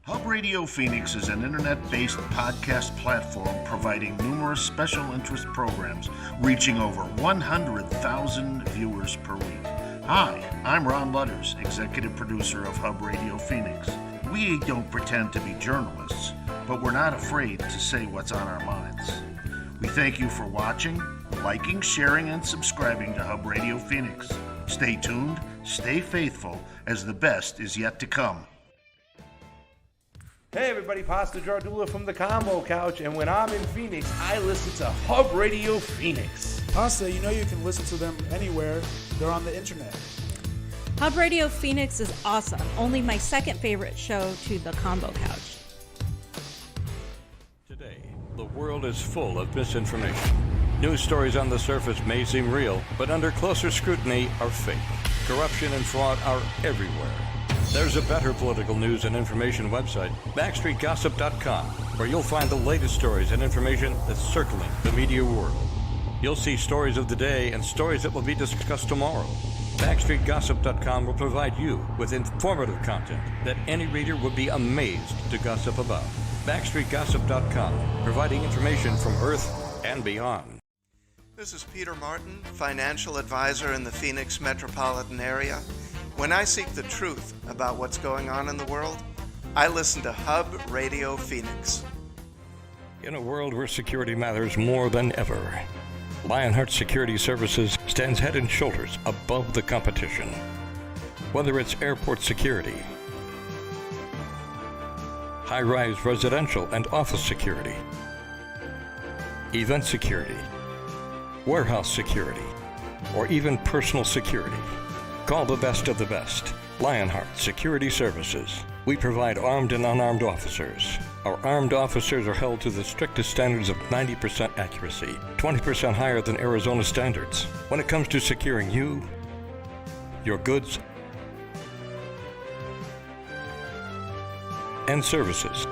Hub Radio Phoenix is an internet-based podcast platform providing numerous special interest programs reaching over 100,000 viewers per week. Hi, I'm Ron Lutters, executive producer of Hub Radio Phoenix. We don't pretend to be journalists, but we're not afraid to say what's on our minds. We thank you for watching, liking, sharing, and subscribing to Hub Radio Phoenix. Stay tuned, stay faithful, as the best is yet to come. Hey everybody, Pastor Jardula from the Combo Couch, and when I'm in Phoenix, I listen to Hub Radio Phoenix. Pasta, you know you can listen to them anywhere. They're on the internet. Hub Radio Phoenix is awesome. Only my second favorite show to the Combo Couch. Today, the world is full of misinformation. News stories on the surface may seem real, but under closer scrutiny are fake. Corruption and fraud are everywhere. There's a better political news and information website, BackstreetGossip.com, where you'll find the latest stories and information that's circling the media world. You'll see stories of the day and stories that will be discussed tomorrow. BackstreetGossip.com will provide you with informative content that any reader would be amazed to gossip about. BackstreetGossip.com, providing information from Earth and beyond. This is Peter Martin, financial advisor in the Phoenix metropolitan area. When I seek the truth about what's going on in the world, I listen to Hub Radio Phoenix. In a world where security matters more than ever, Lionheart Security Services stands head and shoulders above the competition. Whether it's airport security, high-rise residential and office security, event security, warehouse security, or even personal security, call the best of the best. Lionheart Security Services. We provide armed and unarmed officers. Our armed officers are held to the strictest standards of 90% accuracy, 20% higher than Arizona standards. When it comes to securing you, your goods, and services.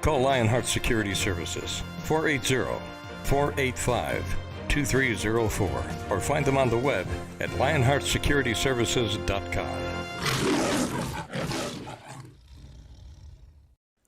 Call Lionheart Security Services, 480-485-2304, or find them on the web at lionheartsecurityservices.com.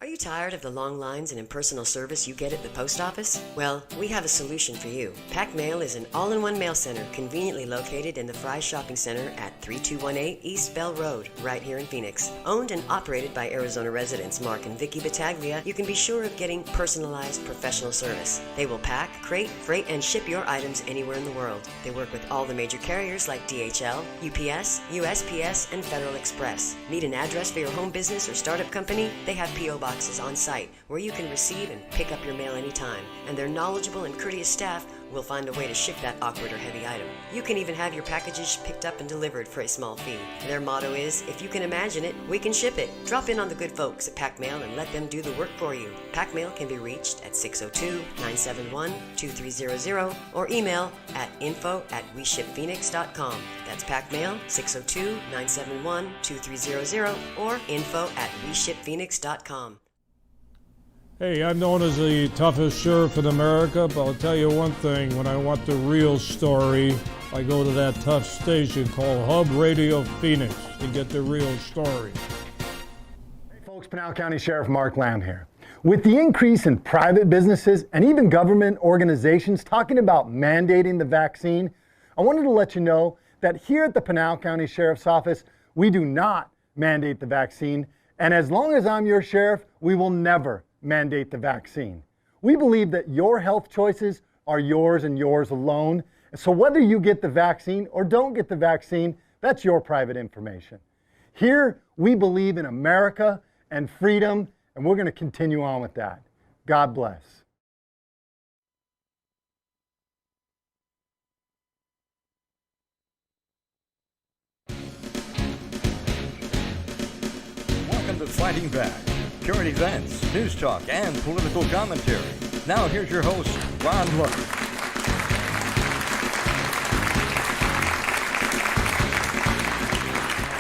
Are you tired of the long lines and impersonal service you get at the post office? Well, we have a solution for you. Pac Mail is an all-in-one mail center conveniently located in the Fry Shopping Center at 3218 East Bell Road, right here in Phoenix. Owned and operated by Arizona residents Mark and Vicky Battaglia, you can be sure of getting personalized professional service. They will pack, crate, freight, and ship your items anywhere in the world. They work with all the major carriers like DHL, UPS, USPS, and Federal Express. Need an address for your home business or startup company? They have P.O. boxes on site where you can receive and pick up your mail anytime, and their knowledgeable and courteous staff will find a way to ship that awkward or heavy item. You can even have your packages picked up and delivered for a small fee. Their motto is, if you can imagine it, we can ship it. Drop in on the good folks at Pac Mail and let them do the work for you. Pac Mail can be reached at 602-971-2300 or email at info@weshipphoenix.com. That's Pac Mail, 602-971-2300 or info@weshipphoenix.com. Hey, I'm known as the toughest sheriff in America, but I'll tell you one thing, when I want the real story, I go to that tough station called Hub Radio Phoenix to get the real story. Hey folks, Pinal County Sheriff Mark Lamb here. With the increase in private businesses and even government organizations talking about mandating the vaccine, I wanted to let you know that here at the Pinal County Sheriff's Office, we do not mandate the vaccine, and as long as I'm your sheriff, we will never mandate the vaccine. We believe that your health choices are yours and yours alone. So whether you get the vaccine or don't get the vaccine, that's your private information. Here, we believe in America and freedom, and we're going to continue on with that. God bless. Welcome to Fighting Back. Current events, news talk, and political commentary. Now here's your host, Ron Lutter.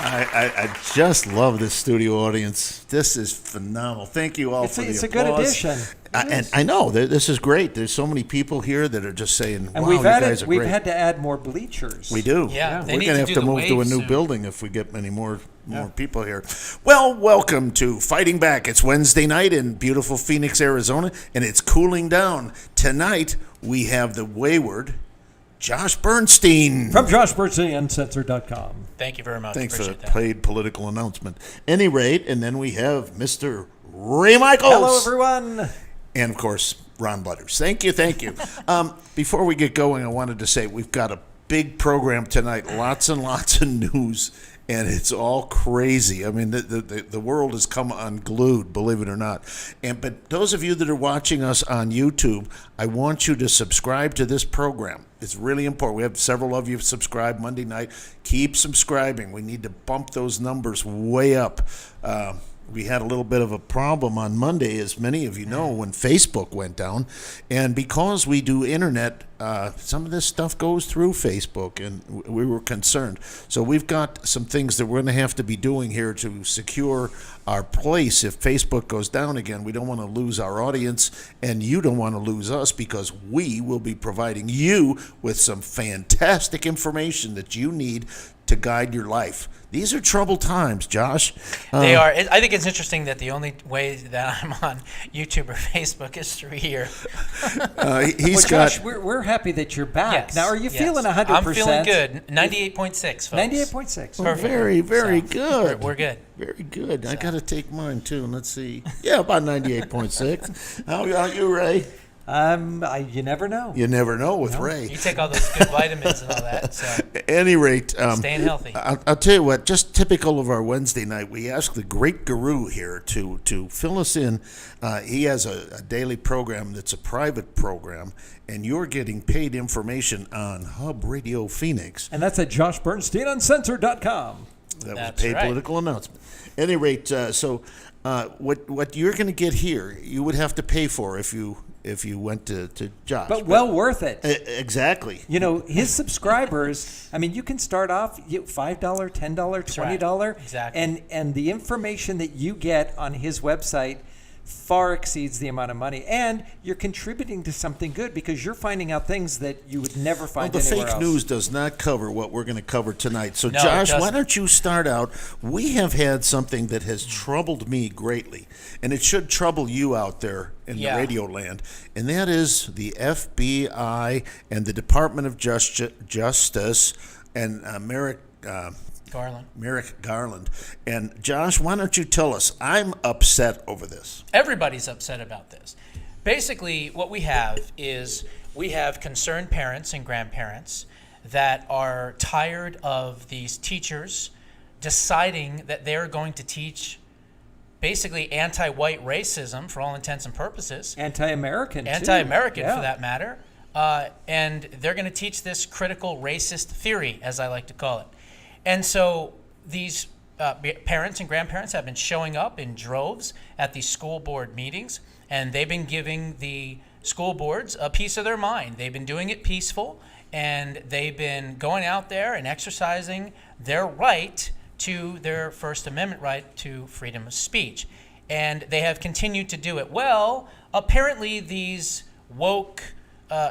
I just love this studio audience. This is phenomenal. Thank you all for the applause. It's a good addition. And I know this is great. There's so many people here that are just saying, And "Wow, we've you had guys are we've great." had to add more bleachers. We do. Yeah, they we're need gonna to have do to the move to a wave new soon. building if we get many more people here. Well, welcome to Fighting Back. It's Wednesday night in beautiful Phoenix, Arizona, and it's cooling down. Tonight we have the wayward Josh Bernstein. From Josh Bernstein, Uncensored.com. Thank you very much. Thanks for the Appreciate that. paid political announcement. Any rate, and then we have Mr. Ray Michaels. Hello, everyone. And, of course, Ron Butters. Thank you. Before we get going, I wanted to say we've got a big program tonight, lots and lots of news, and it's all crazy. I mean, the world has come unglued, believe it or not. But those of you that are watching us on YouTube, I want you to subscribe to this program. It's really important. We have several of you subscribed Monday night. Keep subscribing. We need to bump those numbers way up. We had a little bit of a problem on Monday, as many of you know, when Facebook went down. And because we do internet, some of this stuff goes through Facebook, and we were concerned. So we've got some things that we're going to have to be doing here to secure our place if Facebook goes down again. We don't want to lose our audience, and you don't want to lose us, because we will be providing you with some fantastic information that you need to guide your life. These are troubled times, Josh. They are. I think it's interesting that the only way that I'm on YouTube or Facebook is through here. Josh, we're happy that you're back. Yes, Now, are you yes. feeling 100%? I'm feeling good. 98.6, folks. 98.6. Oh, very, very good. We're good. Very good. I got to take mine, too. Let's see. Yeah, about 98.6. How are you, Ray? You never know. You never know with Ray. You take all those good vitamins and all that. So At any rate, staying healthy. I'll tell you what, just typical of our Wednesday night, we ask the great guru here to fill us in. He has a daily program that's a private program, and you're getting paid information on Hub Radio Phoenix. And that's at JoshBernsteinUncensored.com. That That's was a paid right. political announcement. At any rate, what you're going to get here, you would have to pay for if you went to Josh. But well worth it. Exactly. You know, his subscribers, I mean, you can start off $5, $10, $20. right. Exactly. And the information that you get on his website far exceeds the amount of money. And you're contributing to something good because you're finding out things that you would never find Well, the anywhere fake else. news does not cover what we're going to cover tonight. So, No, it Josh, why doesn't. don't you start out? We have had something that has troubled me greatly, and it should trouble you out there in the radio land, and that is the FBI and the Department of Justice and Merrick Garland. And Josh, why don't you tell us? I'm upset over this. Everybody's upset about this. Basically, what we have is we have concerned parents and grandparents that are tired of these teachers deciding that they're going to teach basically anti-white racism for all intents and purposes. Anti-American, too. Anti-American, Yeah. for that matter. And they're going to teach this critical racist theory, as I like to call it. And so these parents and grandparents have been showing up in droves at these school board meetings, and they've been giving the school boards a piece of their mind. They've been doing it peaceful, and they've been going out there and exercising their right to their First Amendment right to freedom of speech. And they have continued to do it. Well, apparently these woke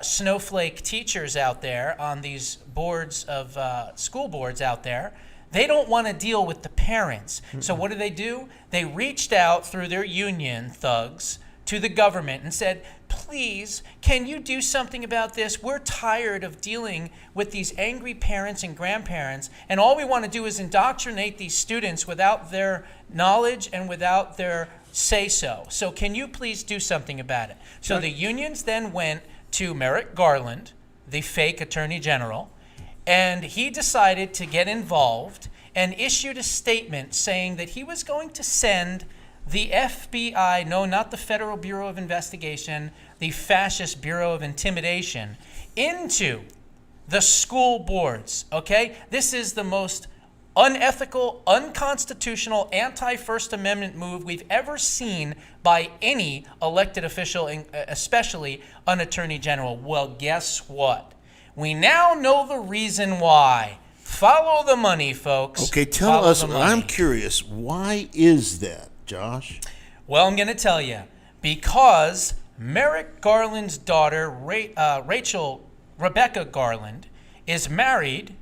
snowflake teachers out there on these boards of school boards out there, they don't want to deal with the parents. So what do? They reached out through their union thugs to the government and said, please, can you do something about this? We're tired of dealing with these angry parents and grandparents, and all we want to do is indoctrinate these students without their knowledge and without their say-so. So can you please do something about it? So the unions then went to Merrick Garland, the fake attorney general, and he decided to get involved and issued a statement saying that he was going to send the FBI, no, not the Federal Bureau of Investigation, the Fascist Bureau of Intimidation, into the school boards, okay? This is the most unethical, unconstitutional, anti-First Amendment move we've ever seen by any elected official, especially an attorney general. Well, guess what? We now know the reason why. Follow the money, folks. Okay, tell us, I'm curious, why is that, Josh? Well, I'm going to tell you. Because Merrick Garland's daughter, Rebecca Garland, is married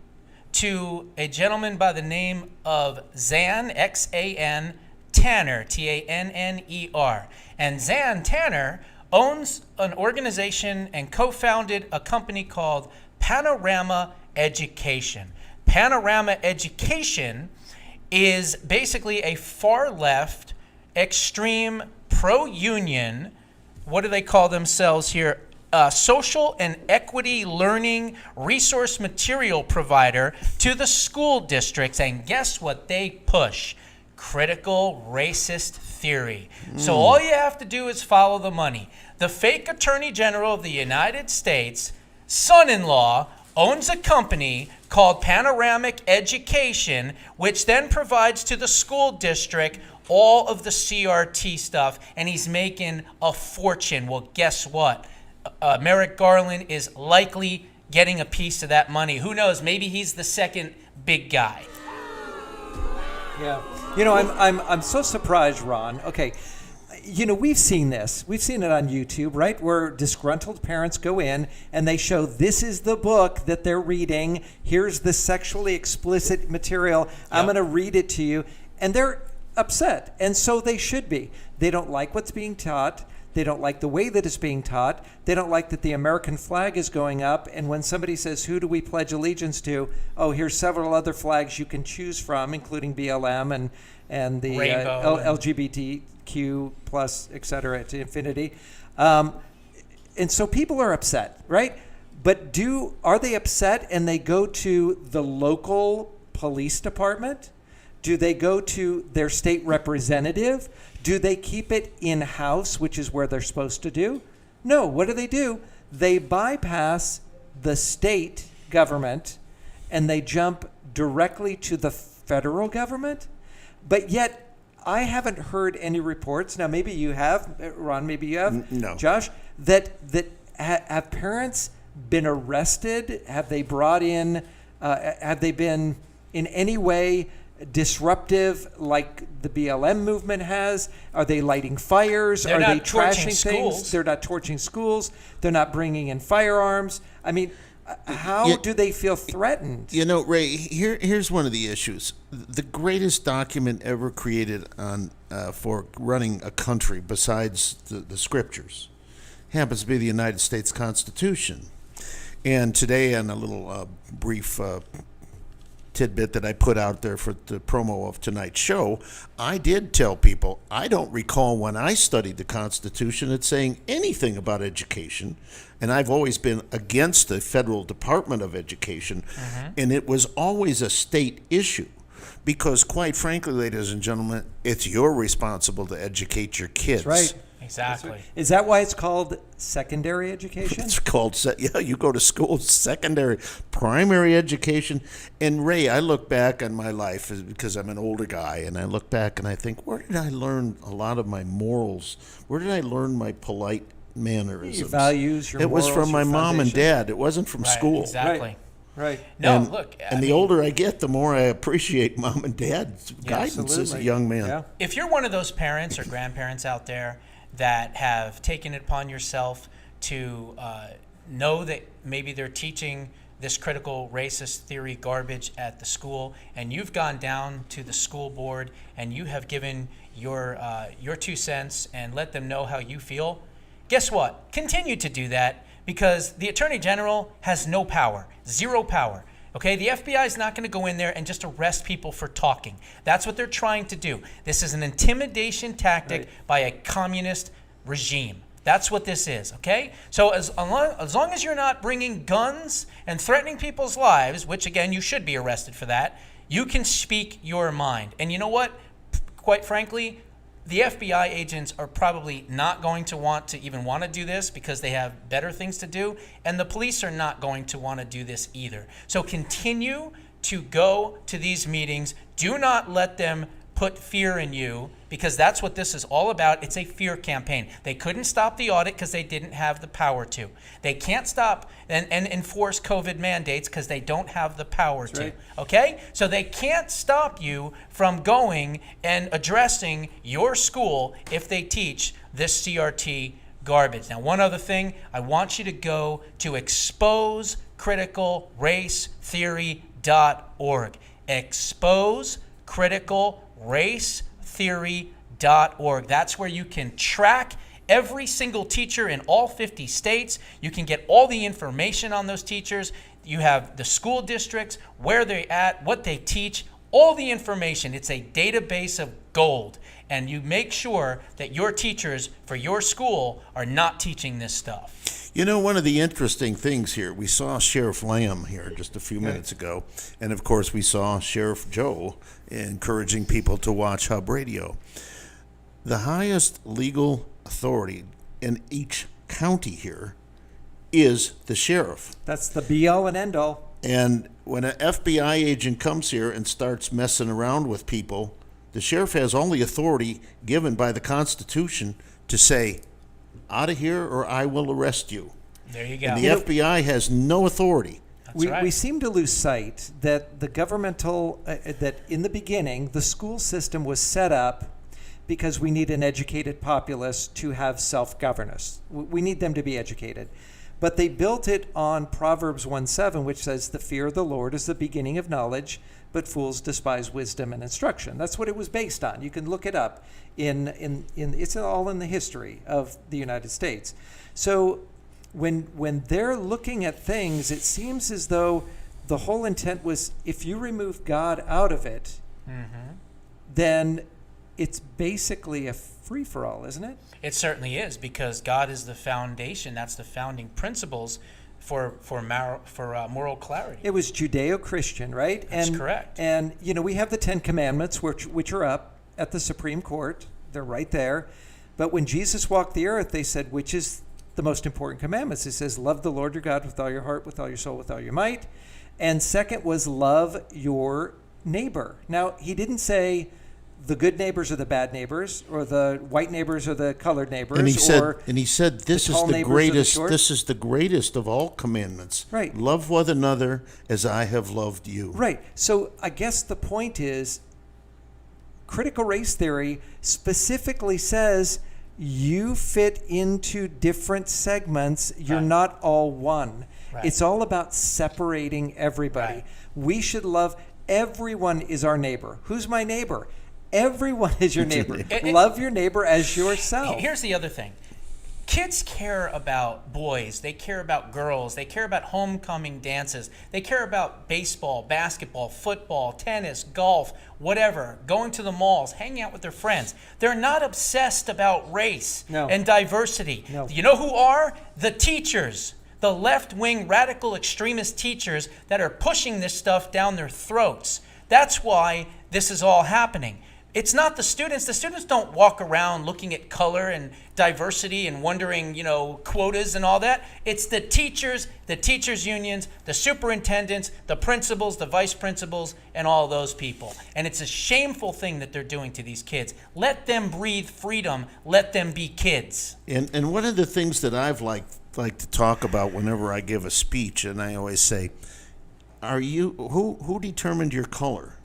to a gentleman by the name of Zan, X-A-N, Tanner, T-A-N-N-E-R. And Zan Tanner owns an organization and co-founded a company called Panorama Education. Panorama Education is basically a far-left, extreme, pro-union, what do they call themselves here? Social and equity learning resource material provider to the school districts. And guess what they push? Critical racist theory. So all you have to do is follow the money. The fake Attorney General of the United States, son-in-law, owns a company called Panoramic Education, which then provides to the school district all of the CRT stuff, and he's making a fortune. Well, guess what? Merrick Garland is likely getting a piece of that money. Who knows? Maybe he's the second big guy. Yeah. You know, I'm so surprised, Ron. Okay. You know, we've seen this. We've seen it on YouTube, right? Where disgruntled parents go in and they show this is the book that they're reading. Here's the sexually explicit material. I'm going to read it to you. And they're upset. And so they should be. They don't like what's being taught. They don't like the way that it's being taught. They don't like that the American flag is going up. And when somebody says, who do we pledge allegiance to? Oh, here's several other flags you can choose from, including BLM and the LGBTQ plus, et cetera, to infinity. And so people are upset, right? But are they upset and they go to the local police department? Do they go to their state representative? Do they keep it in-house, which is where they're supposed to do? No. What do? They bypass the state government and they jump directly to the federal government. But yet, I haven't heard any reports. Now, maybe you have, Ron, maybe you have, no. Josh, that have parents been arrested? Have they brought in, have they been in any way disruptive like the BLM movement has? Are they lighting fires? They're Are not they torching trashing schools. things? They're not torching schools. They're not bringing in firearms. I mean, how do they feel threatened? You know, Ray, here's one of the issues. The greatest document ever created on for running a country besides the scriptures happens to be the United States Constitution. And today, on a little brief tidbit that I put out there for the promo of tonight's show, I did tell people I don't recall when I studied the Constitution it saying anything about education, and I've always been against the federal Department of Education, and it was always a state issue because, quite frankly, ladies and gentlemen, it's your responsible to educate your kids. That's right. Exactly. Is that why it's called secondary education? It's called, you go to school, secondary, primary education. And Ray, I look back on my life because I'm an older guy, and I look back and I think, where did I learn a lot of my morals? Where did I learn my polite mannerisms? Your values, your It was morals, from my your mom and foundation. dad. It wasn't from school. Exactly. Right. No, and, look. And the older I get, the more I appreciate mom and dad's guidance as a young man. Yeah. If you're one of those parents or grandparents out there that have taken it upon yourself to know that maybe they're teaching this critical racist theory garbage at the school, and you've gone down to the school board and you have given your 2 cents and let them know how you feel, guess what? Continue to do that, because the Attorney General has no power, zero power. Okay, the FBI is not going to go in there and just arrest people for talking. That's what they're trying to do. This is an intimidation tactic by a communist regime. That's what this is, okay? So as long as you're not bringing guns and threatening people's lives, which again, you should be arrested for that, you can speak your mind. And you know what? Quite frankly, the FBI agents are probably not going to want to do this because they have better things to do, and the police are not going to want to do this either. So continue to go to these meetings. Do not let them put fear in you, because that's what this is all about. It's a fear campaign. They couldn't stop the audit because they didn't have the power to. They can't stop and enforce COVID mandates because they don't have the power to. Right. Okay? So they can't stop you from going and addressing your school if they teach this CRT garbage. Now, one other thing, I want you to go to exposecriticalracetheory.org. exposecriticalracetheory.org. That's where you can track every single teacher in all 50 states. You can get all the information on those teachers. You have the school districts, where they're at, what they teach, all the information. It's a database of gold. And you make sure that your teachers for your school are not teaching this stuff. You know, one of the interesting things here, we saw Sheriff Lamb here just a few minutes ago, and of course we saw Sheriff Joe encouraging people to watch Hub Radio. The highest legal authority in each county here is the sheriff. That's the be-all and end-all. And when an FBI agent comes here and starts messing around with people, the sheriff has only authority given by the Constitution to say, out of here or I will arrest you. There you go. And the FBI has no authority. We seem to lose sight that the governmental, that in the beginning, the school system was set up because we need an educated populace to have self-governance. We need them to be educated. But they built it on Proverbs 1:7, which says, the fear of the Lord is the beginning of knowledge, but fools despise wisdom and instruction. That's what it was based on. You can look it up. It's all in the history of the United States. So when they're looking at things, it seems as though the whole intent was, if you remove God out of it, then it's basically a free-for-all, isn't it? It certainly is, because God is the foundation. That's the founding principles for moral clarity. It was Judeo-Christian, right? That's correct. And we have the Ten Commandments, which are up at the Supreme Court. They're right there. But when Jesus walked the earth, they said, which is the most important commandments? It says, love the Lord your God with all your heart, with all your soul, with all your might. And second was love your neighbor. Now, he didn't say the good neighbors are the bad neighbors, or the white neighbors are the colored neighbors. And he said, this is the greatest. This is the greatest of all commandments. Right. Love one another as I have loved you. Right. So I guess the point is, critical race theory specifically says you fit into different segments. You're not all one. Right. It's all about separating everybody. Right. We should love everyone is our neighbor. Who's my neighbor? Everyone is your neighbor. Love your neighbor as yourself. Here's the other thing. Kids care about boys. They care about girls. They care about homecoming dances. They care about baseball, basketball, football, tennis, golf, whatever, going to the malls, hanging out with their friends. They're not obsessed about race and diversity. No. You know who are? The teachers. The left-wing radical extremist teachers that are pushing this stuff down their throats. That's why this is all happening. It's not the students. The students don't walk around looking at color and diversity and wondering, quotas and all that. It's the teachers unions, the superintendents, the principals, the vice principals, and all those people. And it's a shameful thing that they're doing to these kids. Let them breathe freedom. Let them be kids. And one of the things that I've like to talk about whenever I give a speech, and I always say, who determined your color?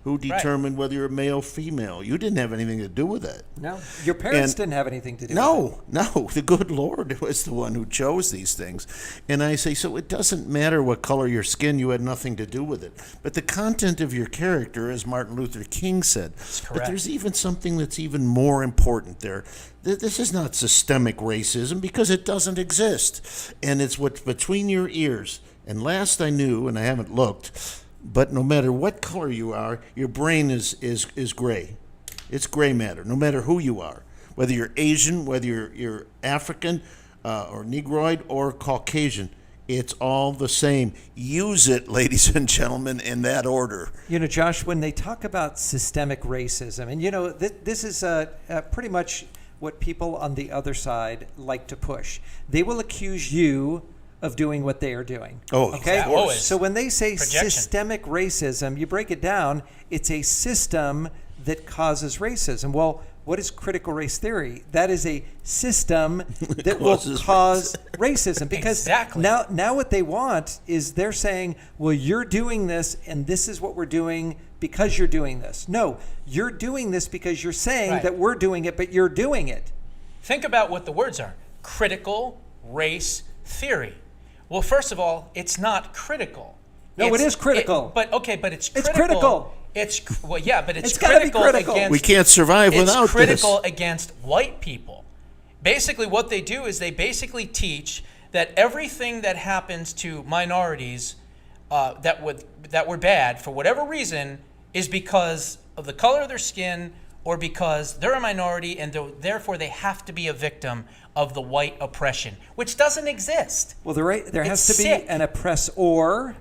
Who determined whether you're male or female? You didn't have anything to do with that. No, your parents didn't have anything to do with it. No, the good Lord was the one who chose these things. And I say, so it doesn't matter what color your skin, you had nothing to do with it. But the content of your character, as Martin Luther King said, but there's even something that's even more important there. This is not systemic racism because it doesn't exist. And it's what's between your ears. And last I knew, and I haven't looked, but no matter what color you are, your brain is gray. It's gray matter, no matter who you are. Whether you're Asian, whether you're African or Negroid or Caucasian, it's all the same. Use it, ladies and gentlemen, in that order. Josh, when they talk about systemic racism, and this is pretty much what people on the other side like to push. They will accuse you of doing what they are doing. Oh, okay. Always. So when they say Projection. systemic racism, you break it down, it's a system that causes racism. Well, what is critical race theory? That is a system that will cause racism. Because now what they want is they're saying, well, you're doing this and this is what we're doing because you're doing this. No, you're doing this because you're saying that we're doing it, but you're doing it. Think about what the words are. critical race theory. Well, first of all, it's not critical. No, it is critical. But it's critical. It's critical. But it's gotta be critical critical. against. We can't survive without It's critical this. against white people. Basically, what they do is they basically teach that everything that happens to minorities that were bad for whatever reason is because of the color of their skin or because they're a minority and therefore they have to be a victim of the white oppression, which doesn't exist. Well, there has It's to be sick. an oppressor,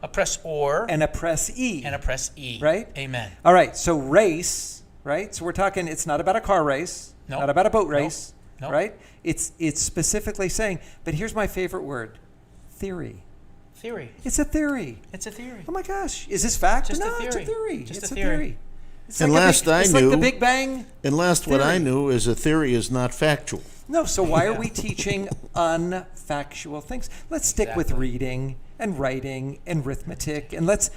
and oppressee. Right? Amen. All right, so race, right? So we're talking, it's not about a car race, No. not about a boat race, No. right? It's specifically saying, but here's my favorite word, theory. Theory. It's a theory. It's a theory. Oh my gosh, is this fact? Just a no, it's a theory. theory. Just it's a a theory. theory. It's And like last I it's knew, like the Big Bang. And last what I theory. knew is a theory is not factual. No, so why are we teaching unfactual things? Let's stick with reading and writing and arithmetic, and let's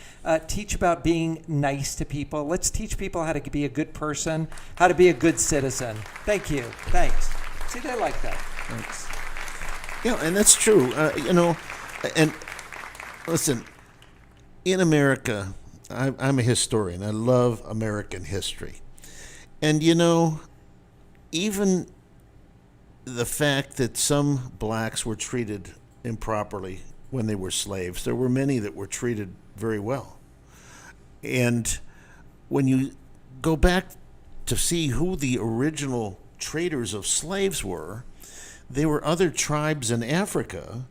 teach about being nice to people. Let's teach people how to be a good person, how to be a good citizen. Thank you. Thanks. See, they like that. Thanks. Yeah, and that's true. And listen, in America, I'm a historian. I love American history. And, even the fact that some blacks were treated improperly when they were slaves, there were many that were treated very well. And when you go back to see who the original traders of slaves were, they were other tribes in Africa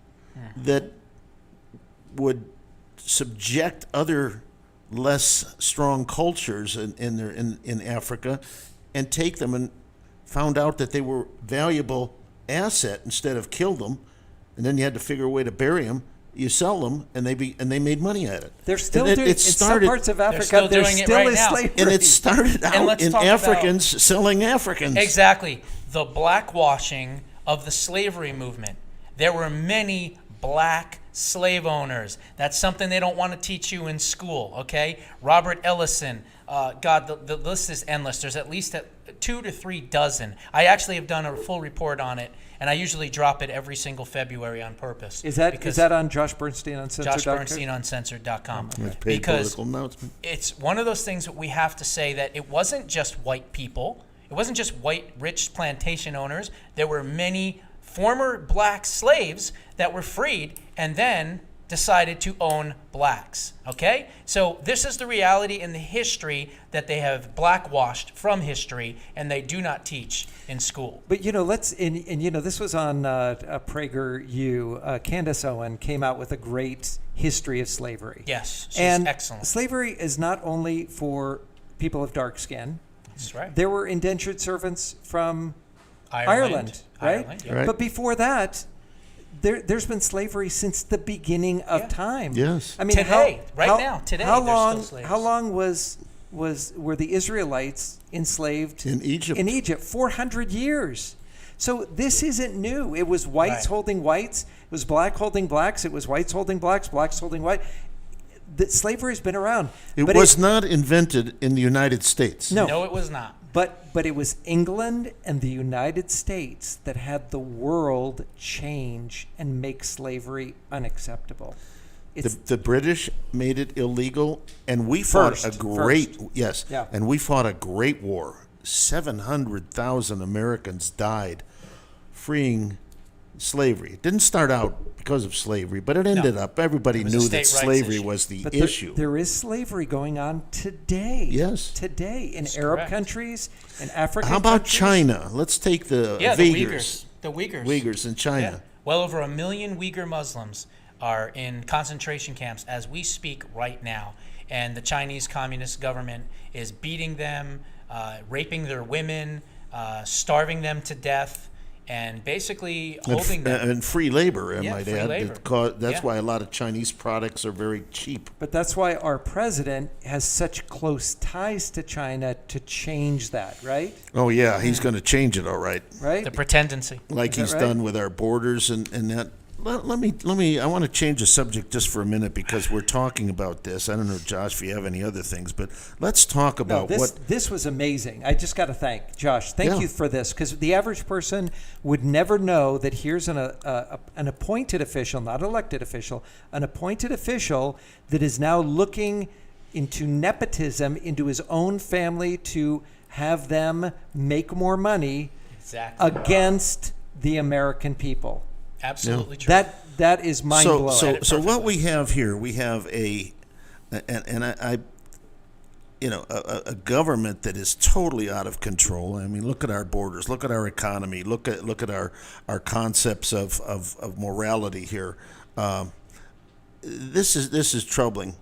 that would subject other less strong cultures in Africa and take them, and found out that they were valuable asset instead of kill them, and then you had to figure a way to bury them. You sell them, and they made money at it. They're still And doing it. In some parts of Africa, still there doing it still right is now. slavery. And it started And out let's in talk about- Africans selling Africans. Exactly. The blackwashing of the slavery movement. There were many black slave owners. That's something they don't want to teach you in school, okay? Robert Ellison. The list is endless. There's at least 2 to 3 dozen. I actually have done a full report on it, and I usually drop it every single February on purpose. Is that on Josh Bernstein Uncensored? JoshBernsteinUncensored.com. Let's pay Because political announcement. it's one of those things that we have to say that it wasn't just white people. It wasn't just white, rich plantation owners. There were many former black slaves that were freed and then decided to own blacks. Okay? So this is the reality in the history that they have blackwashed from history, and they do not teach in school. But this was on PragerU. Candace Owen came out with a great history of slavery. Yes, she's and excellent. Slavery is not only for people of dark skin. That's right. There were indentured servants from Ireland, right? yeah. Right. But before that, there's been slavery since the beginning of time. Yes. I mean, Today, today, how there's still slaves. How long were the Israelites enslaved In Egypt. In Egypt, 400 years. So this isn't new. It was whites holding whites. It was black holding blacks. It was whites holding blacks. Blacks holding white. Slavery has been around. It was not invented in the United States. No, it was not. But it was England and the United States that had the world change and make slavery unacceptable. The British made it illegal, and we fought a great war. 700,000 Americans died freeing slavery. It didn't start out because of slavery, but it ended up. Everybody knew that slavery was the issue. There is slavery going on today. Yes. Today in Arab countries, in African How about countries. China? Let's take the Uyghurs. The Uyghurs. Uyghurs in China. Yeah. Well over 1 million Uyghur Muslims are in concentration camps as we speak right now. And the Chinese Communist government is beating them, raping their women, starving them to death, and basically holding them. And free labor, I might free add. labor. That's why a lot of Chinese products are very cheap. But that's why our president has such close ties to China to change that, right? Oh, yeah, he's going to change it, all right. Right? The pretendency. Like Is that he's right? done with our borders and that. let me. I want to change the subject just for a minute because we're talking about this. I don't know, Josh, if you have any other things, but let's talk about This was amazing. I just got to thank Josh. Thank you for this, because the average person would never know that here's an appointed official, not elected official, an appointed official that is now looking into nepotism into his own family to have them make more money against the American people. Absolutely true. That is mind blowing. So what we have here, we have a government that is totally out of control. I mean, look at our borders, look at our economy, look at our concepts of morality here. This is troubling.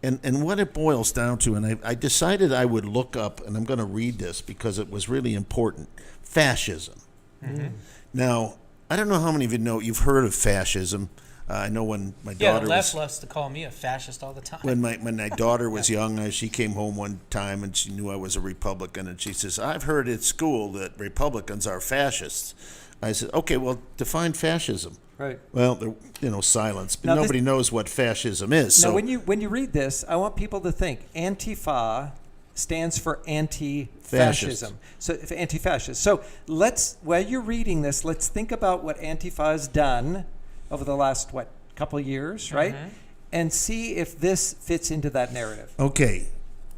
And what it boils down to, and I decided I would look up, and I'm going to read this because it was really important, fascism. Mm-hmm. Now, I don't know how many of you know, you've heard of fascism. I know when my daughter the left loves to call me a fascist all the time. When my daughter was young, she came home one time and she knew I was a Republican, and she says, "I've heard at school that Republicans are fascists." I said, "Okay, well, define fascism." Right. Well, silence. But nobody knows what fascism is. Now, So when you read this, I want people to think Antifa stands for anti-fascism. So anti-fascist. So while you're reading this, let's think about what Antifa has done over the last couple of years, right? Mm-hmm. And see if this fits into that narrative. Okay.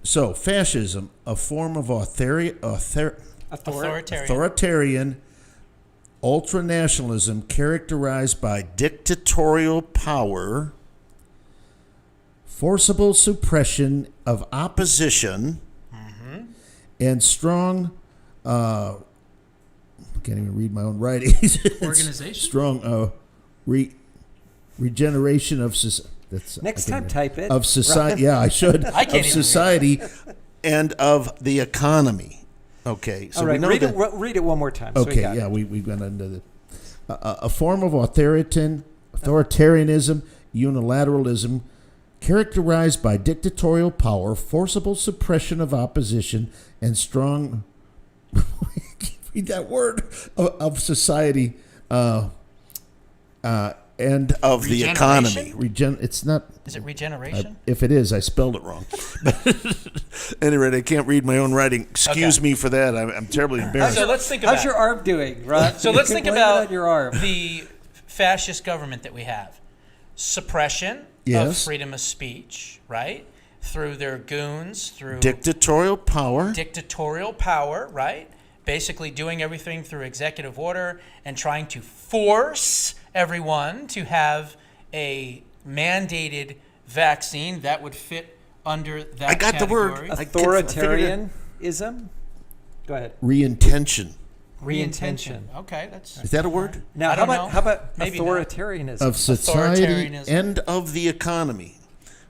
So fascism, a form of authoritarian ultranationalism characterized by dictatorial power, forcible suppression of opposition, and strong, I can't even read my own writing. Organization? Strong regeneration of society. Next time, type it. Of society. Yeah, I should. I can't of society and of the economy. Okay, so all right, we know read it one more time. Okay, so we went into a form of authoritarianism, unilateralism, characterized by dictatorial power, forcible suppression of opposition, and strong read that word of society and of the economy. It's not. Is it regeneration? If it is, I spelled it wrong. Anyway, I can't read my own writing. Excuse me for that. I'm terribly embarrassed. So let's think about how's your arm doing, Ron? So let's think about your arm. The fascist government that we have. Suppression of freedom of speech, right? Through their goons, through dictatorial power, right? Basically doing everything through executive order and trying to force everyone to have a mandated vaccine that would fit under that I got category. The word. Authoritarianism? Go ahead. Reintention. Okay, that's. Is that a word? Now, how about Maybe authoritarianism? Of society and of the economy.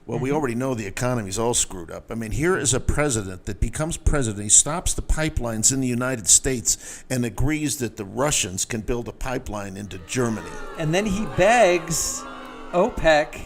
Well, we already know the economy's all screwed up. I mean, here is a president that becomes president. He stops the pipelines in the United States and agrees that the Russians can build a pipeline into Germany. And then he begs OPEC,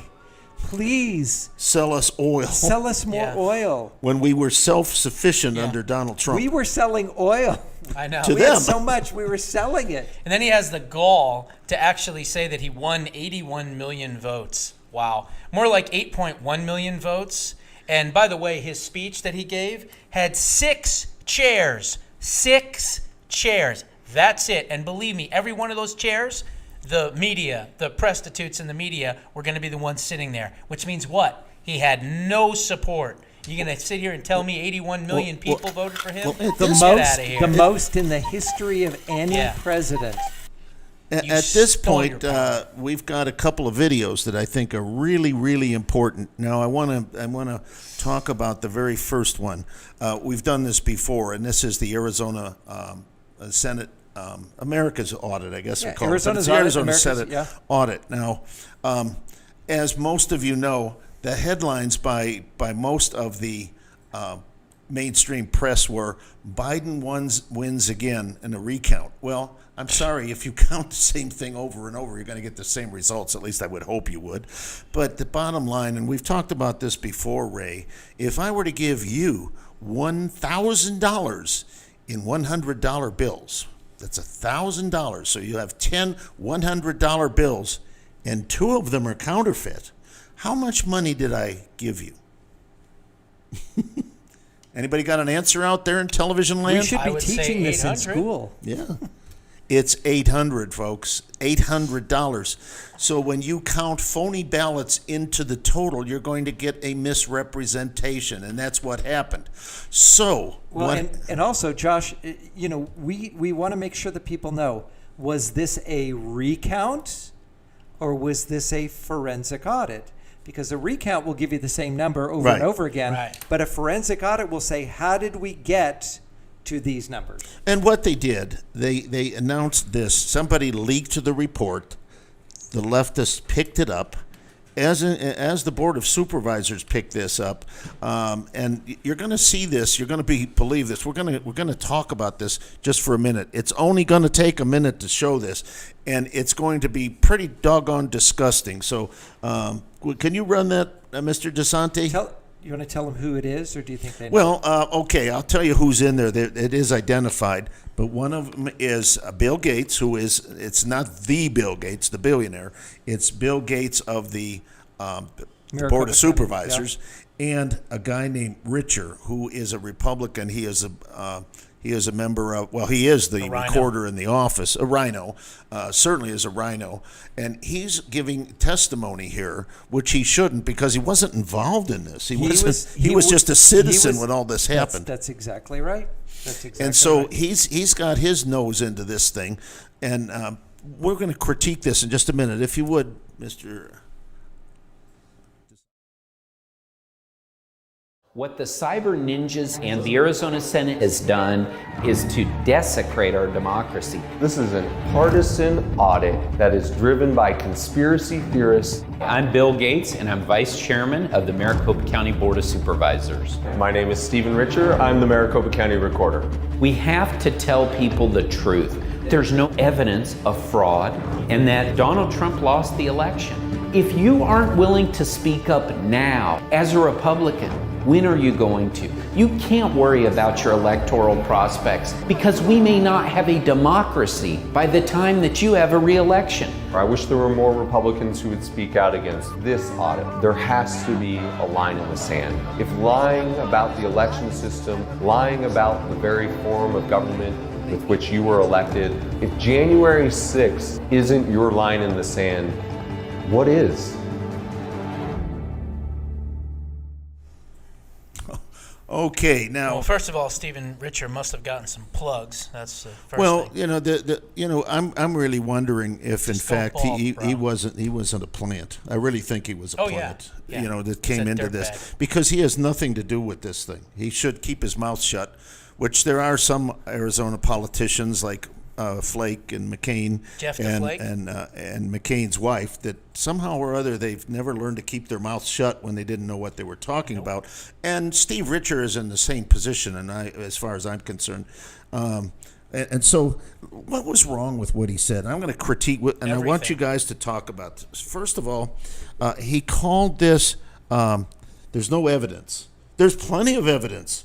please sell us oil. Sell us more oil. When we were self-sufficient under Donald Trump. We were selling oil. I know. We had so much, we were selling it. And then he has the gall to actually say that he won 81 million votes. Wow. More like 8.1 million votes. And by the way, his speech that he gave had 6 chairs. 6 chairs. That's it. And believe me, every one of those chairs, the media, the prostitutes in the media were going to be the ones sitting there. Which means what? He had no support. You're going to sit here and tell me 81 million people voted for him? The most in the history of any president. At this point, we've got a couple of videos that I think are really, really important. Now, I want to talk about the very first one. We've done this before, and this is the Arizona Senate, America's audit, I guess we call it. It's the Arizona Senate audit. Now, as most of you know, the headlines by most of the mainstream press were Biden wins again in a recount. Well, I'm sorry, if you count the same thing over and over, you're going to get the same results. At least I would hope you would. But the bottom line, and we've talked about this before, Ray, if I were to give you $1,000 in $100 bills, that's $1,000. So you have 10 $100 bills, and 2 of them are counterfeit, how much money did I give you? Anybody got an answer out there in television land? We should be teaching this in school. Yeah. It's $800, folks. $800. So when you count phony ballots into the total, you're going to get a misrepresentation, and that's what happened. So, well, and also, Josh, you know, we want to make sure that people know, was this a recount or was this a forensic audit? Because a recount will give you the same number over and over again, but a forensic audit will say, how did we get to these numbers? And what they did, they announced this. Somebody leaked the report. The leftists picked it up, as the Board of Supervisors picked this up. And you're going to see this. You're going to believe this. We're going to talk about this just for a minute. It's only going to take a minute to show this, and it's going to be pretty doggone disgusting. So, can you run that, Mr. DeSanti? You want to tell them who it is, or do you think they know? Well, okay, I'll tell you who's in there. It is identified, but one of them is Bill Gates, who is, it's not the Bill Gates, the billionaire. It's Bill Gates of the Board of Supervisors, and a guy named Richer, who is a Republican. He is a member of, well, he is the recorder in the office, a rhino, certainly is a rhino. And he's giving testimony here, which he shouldn't, because he wasn't involved in this. He was just a citizen when all this happened. That's exactly right. That's exactly and so right. he's got his nose into this thing. And we're going to critique this in just a minute. If you would, Mr. What the cyber ninjas and the Arizona Senate has done is to desecrate our democracy. This is a partisan audit that is driven by conspiracy theorists. I'm Bill Gates, and I'm Vice Chairman of the Maricopa County Board of Supervisors. My name is Stephen Richer. I'm the Maricopa County Recorder. We have to tell people the truth. There's no evidence of fraud and that Donald Trump lost the election. If you aren't willing to speak up now as a Republican, when are you going to? You can't worry about your electoral prospects because we may not have a democracy by the time that you have a re-election. I wish there were more Republicans who would speak out against this audit. There has to be a line in the sand. If lying about the election system, lying about the very form of government with which you were elected, if January 6th isn't your line in the sand, what is? Okay, now. Well, first of all, Stephen Richer must have gotten some plugs. That's the first thing. I'm really wondering if, in fact, he wasn't a plant. I really think he was a plant. Yeah. That came into this because he has nothing to do with this thing. He should keep his mouth shut. Which there are some Arizona politicians like Flake and McCain and McCain's wife that somehow or other they've never learned to keep their mouths shut when they didn't know what they were talking about. And Steve Richer is in the same position, and as far as I'm concerned. And so, what was wrong with what he said? I'm going to critique, and I want you guys to talk about this. First of all, he called this. There's no evidence. There's plenty of evidence.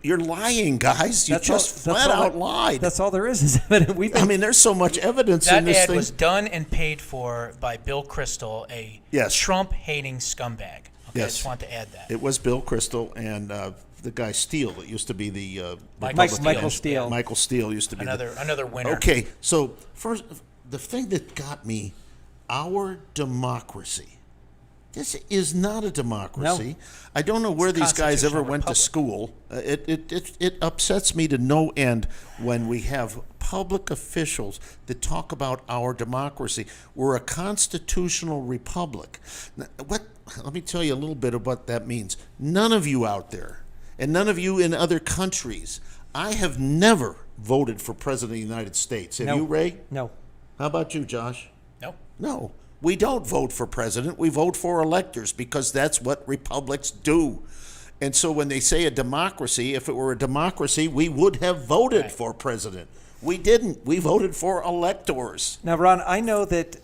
You're lying, guys. You flat out lied. That's all there is evidence. I mean, there's so much evidence in this thing. That ad was done and paid for by Bill Kristol, a Trump-hating scumbag. Okay, I just want to add that. It was Bill Kristol and the guy Steele. It used to be the Michael Steele. Michael Steele used to be another winner. Okay, so first, the thing that got me, our democracy. This is not a democracy. No. I don't know where these guys ever went to school. It upsets me to no end when we have public officials that talk about our democracy. We're a constitutional republic. Now, let me tell you a little bit of what that means. None of you out there, and none of you in other countries, I have never voted for President of the United States. Have you, Ray? No. How about you, Josh? No. No. We don't vote for president. We vote for electors because that's what republics do. And so when they say a democracy, if it were a democracy, we would have voted for president. We didn't. We voted for electors. Now, Ron, I know that,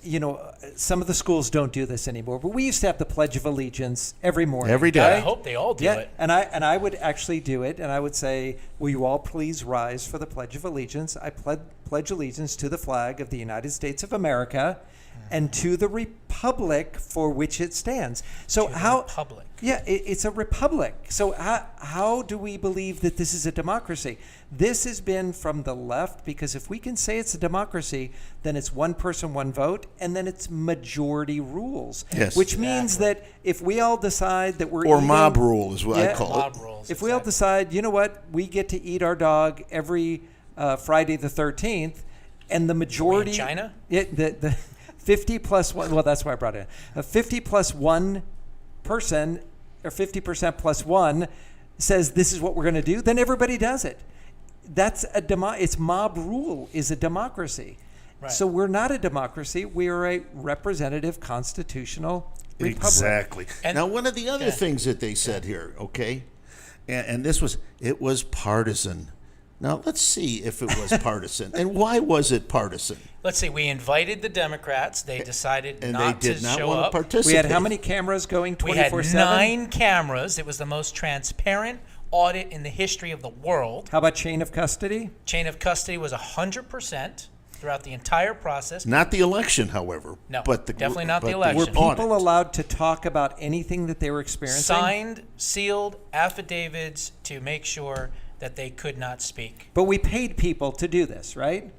some of the schools don't do this anymore, but we used to have the Pledge of Allegiance every morning. Every day. I hope they all do it. And I would actually do it, and I would say, will you all please rise for the Pledge of Allegiance? I pledge allegiance to the flag of the United States of America and to the republic for which it stands. So Republic. Yeah, it's a republic. So how do we believe that this is a democracy? This has been from the left, because if we can say it's a democracy, then it's one person, one vote, and then it's majority rules. Yes. Which means that if we all decide that we're Or eating, mob rule is what I call Mob it. rules. if we all decide, you know what, we get to eat our dog every Friday the 13th, and the majority... in China? The 50 plus one, well, that's why I brought it in. A 50 plus one person, or 50% plus one, says this is what we're going to do, then everybody does it. That's it's mob rule is a democracy. Right. So we're not a democracy. We are a representative constitutional republic. Exactly. And- now, one of the other things that they said here, okay, and this was, it was partisan. Now, let's see if it was partisan. And why was it partisan? Let's see. We invited the Democrats. They decided And not they did to not show want to up. participate. We had how many cameras going 24/7? We had 9 cameras. It was the most transparent audit in the history of the world. How about chain of custody? Chain of custody was 100% throughout the entire process. Not the election, however. No, but definitely not the but election. Were audit. people allowed to talk about anything that they were experiencing? Signed, sealed affidavits to make sure that they could not speak. But we paid people to do this, right?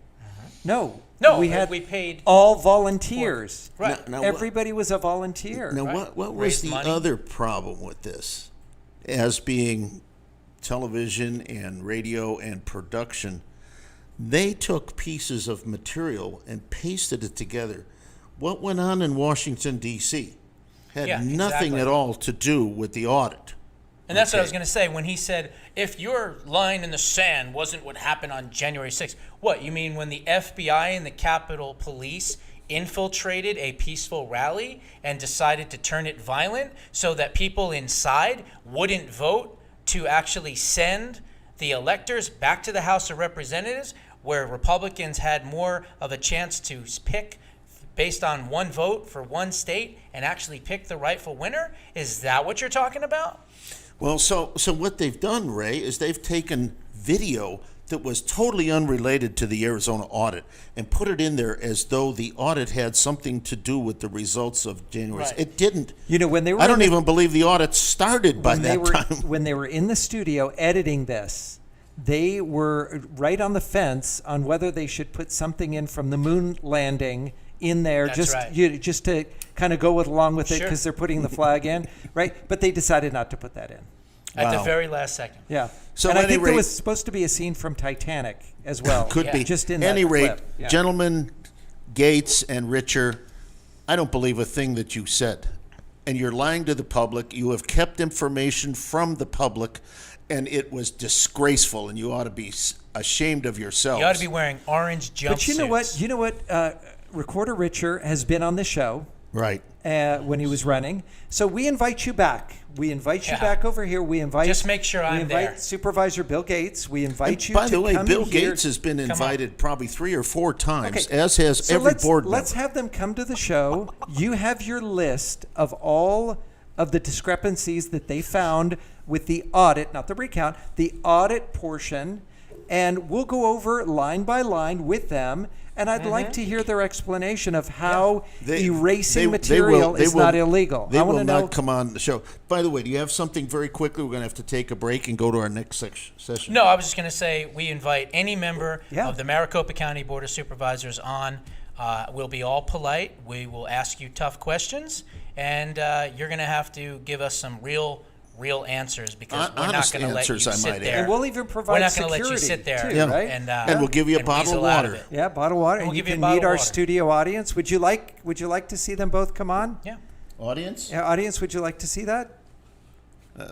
No. No, we had we paid all volunteers. Right. Now, Everybody was a volunteer. Now, Right. what was Raised the money. other problem with this? As being television and radio and production, they took pieces of material and pasted it together. What went on in Washington, D.C. had Yeah, nothing exactly. at all to do with the audit. And that's what I Okay. was going to say when he said, if your line in the sand wasn't what happened on January 6th. What, you mean when the FBI and the Capitol Police infiltrated a peaceful rally and decided to turn it violent so that people inside wouldn't vote to actually send the electors back to the House of Representatives, where Republicans had more of a chance to pick based on one vote for one state and actually pick the rightful winner? Is that what you're talking about? Well, so what they've done, Ray, is they've taken video that was totally unrelated to the Arizona audit and put it in there as though the audit had something to do with the results of January. Right. It didn't. You know, when they were I don't in the- even believe the audit started by that time. When they were in the studio editing this, they were right on the fence on whether they should put something in from the moon landing in there, That's just right. just to kind of go along with it Sure. because they're putting the flag in, right? But they decided not to put that in. At the Wow. very last second. Yeah. So and at I think any there rate- was supposed to be a scene from Titanic as well. Could be. Just in any that rate, clip. Yeah. gentlemen, Gates and Richer, I don't believe a thing that you said. And you're lying to the public. You have kept information from the public, and it was disgraceful, and you ought to be ashamed of yourselves. You ought to be wearing orange jumpsuits. But you know what? Recorder Richer has been on the show. Right. When he was running. So we invite you back. We invite you Yeah. back over here. We invite Just make sure we I'm invite there. Supervisor Bill Gates. We invite you By to the way, come Bill in here. Gates has been Come on. invited probably 3 or 4 times, Okay. as has So every let's, board member. let's have them come to the show. You have your list of all of the discrepancies that they found with the audit, not the recount, the audit portion, and we'll go over line by line with them. And I'd like to hear their explanation of how erasing material is not illegal. They I will want to know. not come on the show. By the way, do you have something very quickly? We're going to have to take a break and go to our next session. No, I was just going to say we invite any member Yeah. of the Maricopa County Board of Supervisors on. We'll be all polite. We will ask you tough questions, and you're going to have to give us some real answers because we're not Honest going to let you answers, I sit might there. add. And we'll even provide We're not going to let you security, sit there too, right? And we'll give you a bottle of weasel out water. it. Yeah, bottle of water. We'll And you give you a can bottle meet of our water. studio audience. Would you like to see them both come on? Yeah. Audience? Yeah, audience, would you like to see that?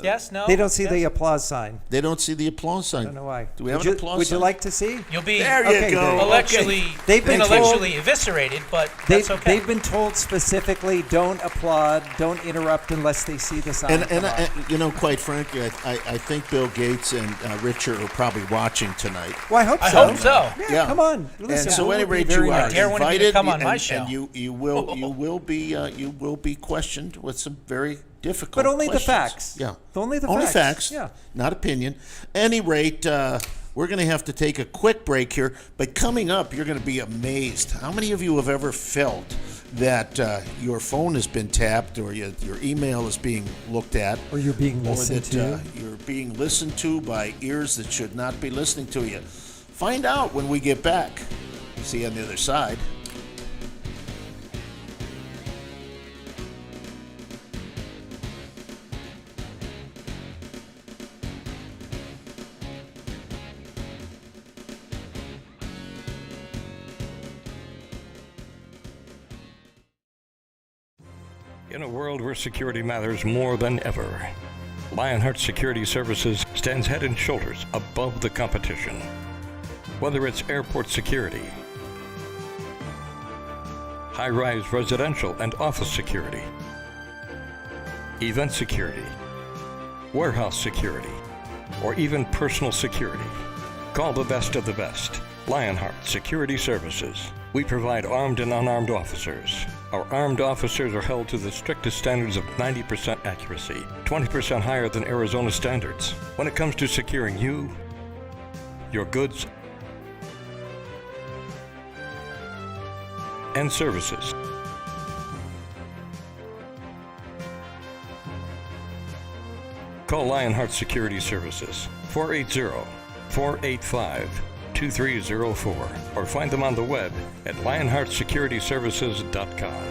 Yes, no. They don't see the applause sign. They don't see the applause sign. I don't know why. Do we have Would an you- applause Would sign? you like to see? You'll be There you go. intellectually, They've been intellectually eviscerated, but that's okay. They've been told specifically, don't applaud, don't interrupt unless they see the sign. And quite frankly, I think Bill Gates and Richard are probably watching tonight. Well, I hope so. I hope so. Yeah, come on. And Listen, so, at any rate, very you are nice. dare one of you to invited, come on my and show. you will be questioned with some very difficult But only the questions. facts. Yeah. Only the Only facts. facts. Yeah. Not opinion. Any rate, we're going to have to take a quick break here. But coming up, you're going to be amazed. How many of you have ever felt that your phone has been tapped, or your email is being looked at, or you're being listened or that to? you're being listened to by ears that should not be listening to you? Find out when we get back. See you on the other side. In a world where security matters more than ever, Lionheart Security Services stands head and shoulders above the competition. Whether it's airport security, high-rise residential and office security, event security, warehouse security, or even personal security, call the best of the best. Lionheart Security Services. We provide armed and unarmed officers. Our armed officers are held to the strictest standards of 90% accuracy, 20% higher than Arizona standards. When it comes to securing you, your goods, and services. Call Lionheart Security Services, 480-485-2304, or find them on the web at lionheartsecurityservices.com.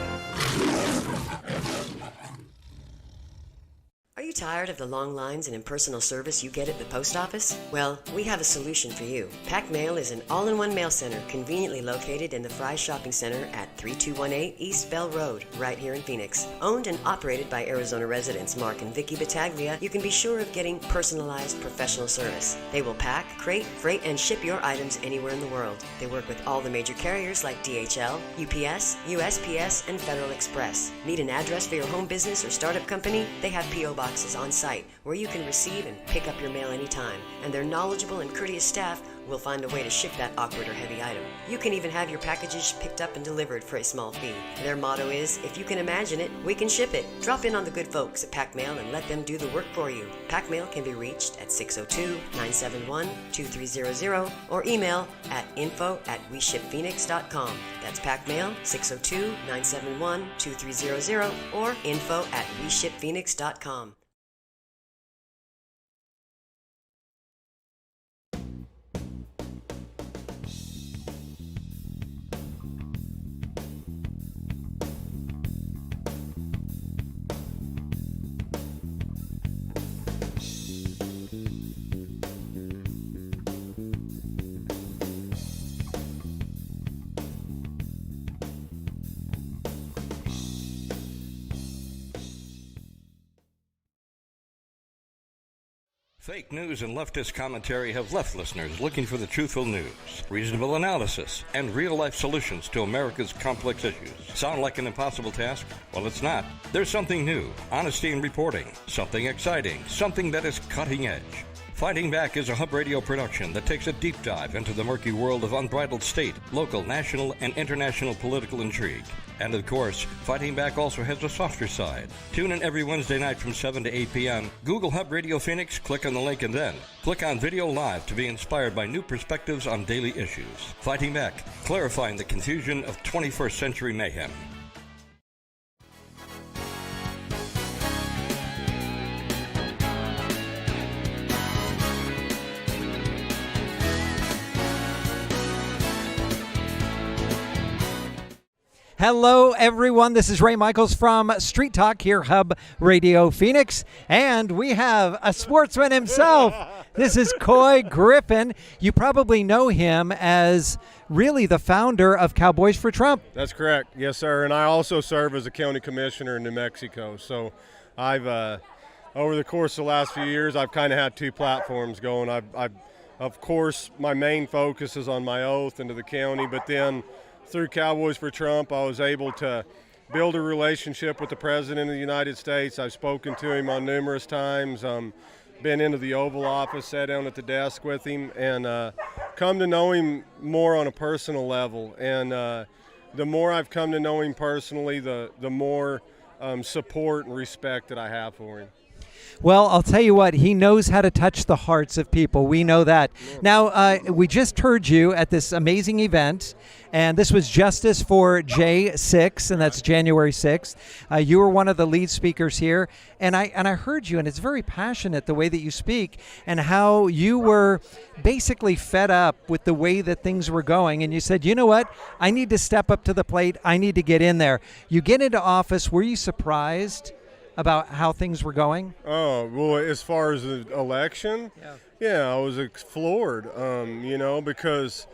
Are you tired of the long lines and impersonal service you get at the post office? Well, we have a solution for you. Pack Mail is an all-in-one mail center conveniently located in the Fry Shopping Center at 3218 East Bell Road, right here in Phoenix. Owned and operated by Arizona residents Mark and Vicky Battaglia, you can be sure of getting personalized professional service. They will pack, crate, freight, and ship your items anywhere in the world. They work with all the major carriers like DHL, UPS, USPS, and Federal Express. Need an address for your home business or startup company? They have P.O. boxes on site where you can receive and pick up your mail anytime, and their knowledgeable and courteous staff will find a way to ship that awkward or heavy item. You can even have your packages picked up and delivered for a small fee. Their motto is, if you can imagine it, we can ship it. Drop in on the good folks at Pack Mail and let them do the work for you. Pack Mail can be reached at 602-971-2300 or email at info@weshipphoenix.com. That's Pack Mail, 602-971-2300 or info@weshipphoenix.com. Fake news and leftist commentary have left listeners looking for the truthful news, reasonable analysis, and real-life solutions to America's complex issues. Sound like an impossible task? Well, it's not. There's something new, honesty in reporting, something exciting, something that is cutting edge. Fighting Back is a Hub Radio production that takes a deep dive into the murky world of unbridled state, local, national, and international political intrigue. And of course, Fighting Back also has a softer side. Tune in every Wednesday night from 7 to 8 p.m. Google Hub Radio Phoenix, click on the link, and then click on Video Live to be inspired by new perspectives on daily issues. Fighting Back, clarifying the confusion of 21st century mayhem. Hello, everyone. This is Ray Michaels from Street Talk here, Hub Radio Phoenix, and we have a sportsman himself. This is Coy Griffin. You probably know him as really the founder of Cowboys for Trump. That's correct. Yes, sir. And I also serve as a county commissioner in New Mexico. So I've over the course of the last few years, I've kind of had two platforms going. Of course, my main focus is on my oath into the county, but then through Cowboys for Trump, I was able to build a relationship with the President of the United States. I've spoken to him on numerous times, been into the Oval Office, sat down at the desk with him, and come to know him more on a personal level. And the more I've come to know him personally, the more support and respect that I have for him. Well, I'll tell you what, he knows how to touch the hearts of people. We know that. Now, we just heard you at this amazing event, and this was Justice for J6, and that's January 6th. You were one of the lead speakers here, and I heard you, and it's very passionate the way that you speak and how you were basically fed up with the way that things were going, and you said, you know what, I need to step up to the plate. I need to get in there. You get into office. Were you surprised about how things were going? Oh, well, as far as the election, yeah, I was floored, because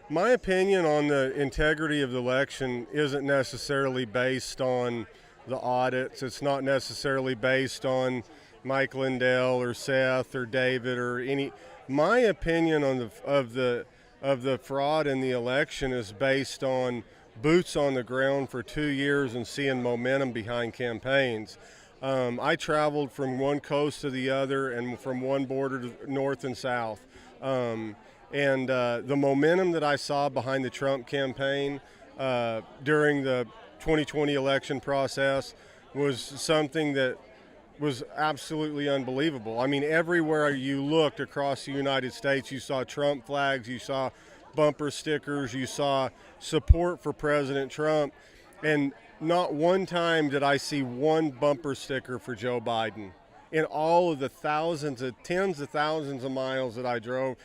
my opinion on the integrity of the election isn't necessarily based on the audits. It's not necessarily based on Mike Lindell or Seth or David or any. My opinion on of the fraud in the election is based on boots on the ground for 2 years and seeing momentum behind campaigns. I traveled from one coast to the other and from one border to north and south. And the momentum that I saw behind the Trump campaign during the 2020 election process was something that was absolutely unbelievable. I mean, everywhere you looked across the United States, you saw Trump flags, you saw bumper stickers, you saw support for President Trump, and not one time did I see one bumper sticker for Joe Biden. In all of the tens of thousands of miles that I drove,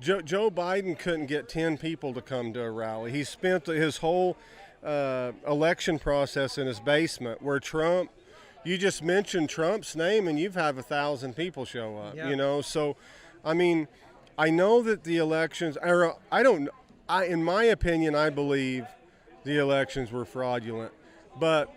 Joe Biden couldn't get 10 people to come to a rally. He spent his whole election process in his basement, where Trump, you just mentioned Trump's name and you've had 1,000 people show up, So, I mean, I know that the elections, in my opinion, I believe the elections were fraudulent. But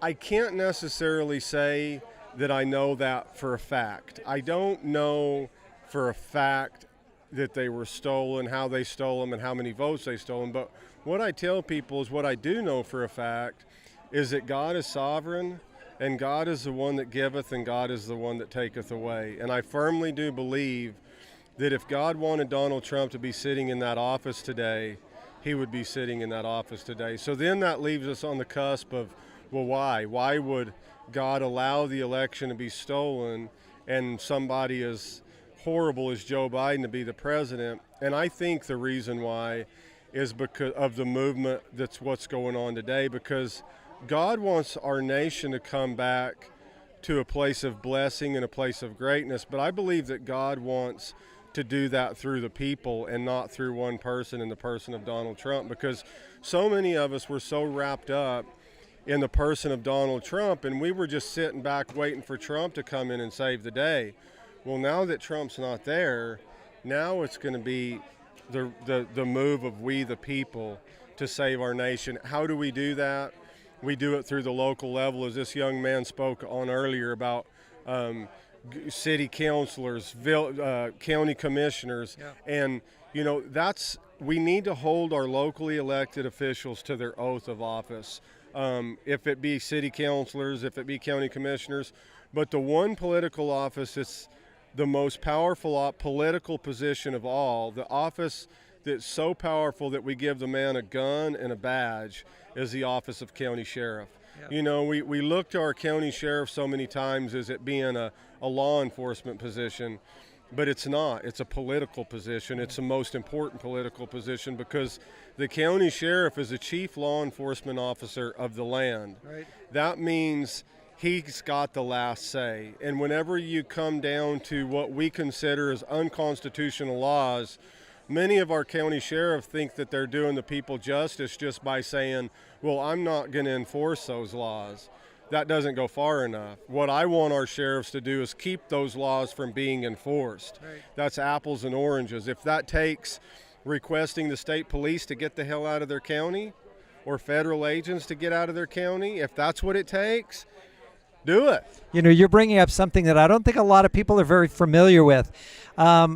I can't necessarily say that I know that for a fact. I don't know for a fact that they were stolen, how they stole them, and how many votes they stole them. But what I tell people is what I do know for a fact is that God is sovereign, and God is the one that giveth, and God is the one that taketh away. And I firmly do believe that if God wanted Donald Trump to be sitting in that office today, he would be sitting in that office today. So then that leaves us on the cusp of, well, why? Why would God allow the election to be stolen and somebody as horrible as Joe Biden to be the president? And I think the reason why is because of the movement that's what's going on today, because God wants our nation to come back to a place of blessing and a place of greatness. But I believe that God wants to do that through the people and not through one person, in the person of Donald Trump, because so many of us were so wrapped up in the person of Donald Trump, and we were just sitting back waiting for Trump to come in and save the day. Well, now that Trump's not there, now it's going to be the move of we the people to save our nation. How do we do that? We do it through the local level, as this young man spoke on earlier about city councilors, county commissioners, and we need to hold our locally elected officials to their oath of office. If it be city councilors, if it be county commissioners, but the one political office that's the most powerful political position of all, the office that's so powerful that we give the man a gun and a badge, is the office of county sheriff. We look to our county sheriff so many times as it being a law enforcement position, but it's not. It's a political position. It's the most important political position, because the county sheriff is the chief law enforcement officer of the land. Right. That means he's got the last say. And whenever you come down to what we consider as unconstitutional laws, many of our county sheriffs think that they're doing the people justice just by saying, well, I'm not going to enforce those laws. That doesn't go far enough. What I want our sheriffs to do is keep those laws from being enforced. Right. That's apples and oranges. If that takes requesting the state police to get the hell out of their county, or federal agents to get out of their county, if that's what it takes, Do it. You know, you're bringing up something that I don't think a lot of people are very familiar with.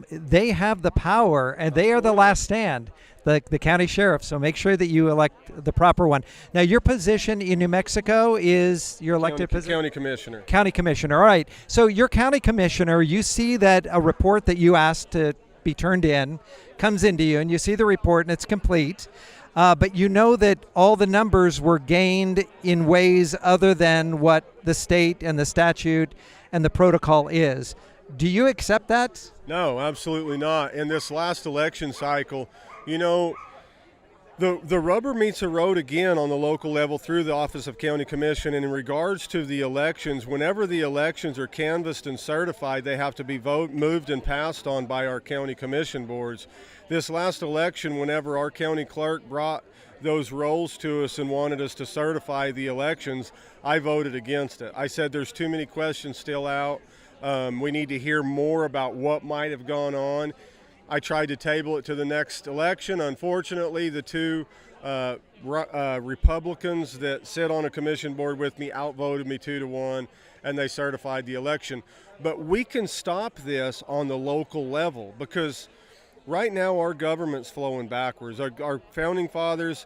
They have the power, and they are the last stand, the county sheriff. So make sure that you elect the proper one. Now, your position in New Mexico is your elected position? County commissioner. County commissioner. All right. So your county commissioner, you see that a report that you asked to be turned in comes into you, and you see the report, and it's complete. But you know that all the numbers were gained in ways other than what the state and the statute and the protocol is. Do you accept that? No, absolutely not. In this last election cycle, you know, the rubber meets the road again on the local level through the Office of County Commission. And in regards to the elections, whenever the elections are canvassed and certified, they have to be moved and passed on by our county commission boards. This last election, whenever our county clerk brought those rolls to us and wanted us to certify the elections, I voted against it. I said there's too many questions still out. We need to hear more about what might have gone on. I tried to table it to the next election. Unfortunately, the two Republicans that sit on a commission board with me outvoted me 2-1, and they certified the election. But we can stop this on the local level, because right now our government's flowing backwards. Our founding fathers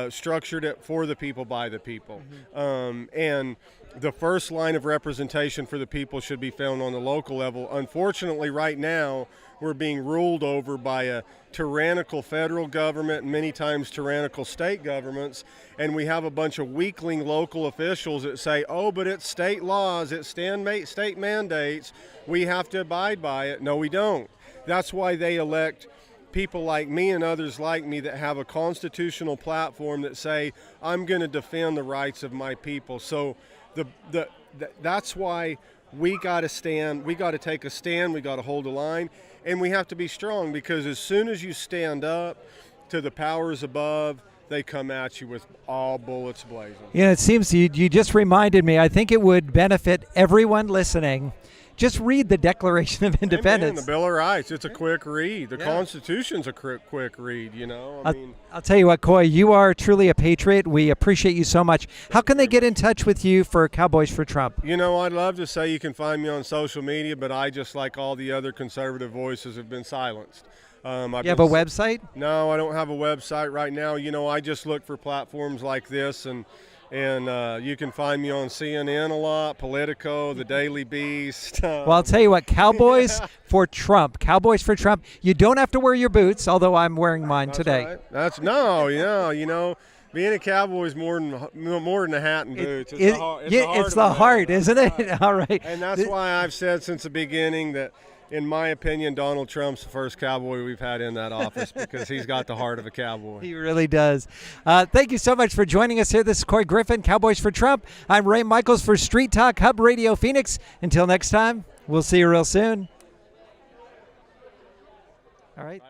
structured it for the people, by the people. And the first line of representation for the people should be found on the local level. Unfortunately, right now, we're being ruled over by a tyrannical federal government and many times tyrannical state governments, and we have a bunch of weakling local officials that say, oh, but it's state laws, it's state mandates, we have to abide by it. No, we don't. That's why they elect people like me and others like me that have a constitutional platform that say, I'm going to defend the rights of my people. So that's why we got to stand, we got to take a stand, we got to hold a line, and we have to be strong, because as soon as you stand up to the powers above, they come at you with all bullets blazing. Yeah, it seems you just reminded me. I think it would benefit everyone listening. Just read the Declaration of Independence. Amen. The Bill of Rights, it's a quick read. The Constitution's a quick read, you know. I'll tell you what, Coy, you are truly a patriot. We appreciate you so much. How can they get in touch with you for Cowboys for Trump? You know, I'd love to say you can find me on social media, but I, just like all the other conservative voices, have been silenced. You have a website? No, I don't have a website right now. You know, I just look for platforms like this, and you can find me on CNN a lot, Politico, The Daily Beast. Well, I'll tell you what, Cowboys for Trump. Cowboys for Trump. You don't have to wear your boots, although I'm wearing mine today. Right. You know, being a Cowboy is more than a hat and boots. It's the heart, isn't it? All right. And that's why I've said since the beginning that, in my opinion, Donald Trump's the first cowboy we've had in that office, because he's got the heart of a cowboy. He really does. Thank you so much for joining us here. This is Coy Griffin, Cowboys for Trump. I'm Ray Michaels for Street Talk Hub Radio Phoenix. Until next time, we'll see you real soon. All right.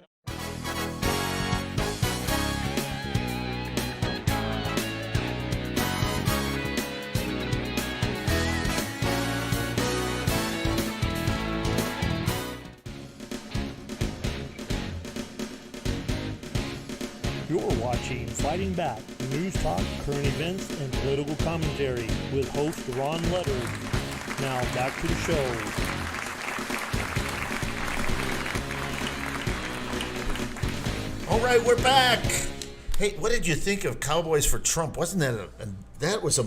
You're watching Fighting Back, news talk, current events, and political commentary with host Ron Leonard. Now back to the show. All right, we're back. Hey, what did you think of Cowboys for Trump? Wasn't that was a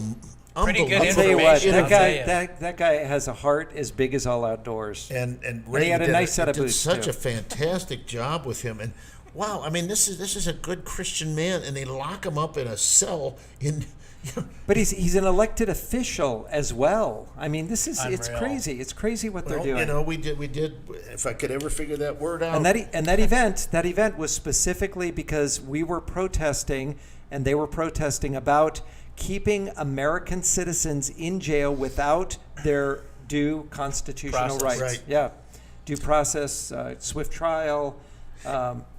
pretty good information? I'll tell you what, that guy has a heart as big as all outdoors. And he had a nice set of boots such too. a fantastic job with him. And wow, I mean, this is a good Christian man, and they lock him up in a cell in. But he's an elected official as well. I mean, it's crazy. It's crazy what they're doing. You know, we did. If I could ever figure that word out. And that event was specifically because we were protesting, and they were protesting about keeping American citizens in jail without their due constitutional rights. Right. Yeah, due process, swift trial.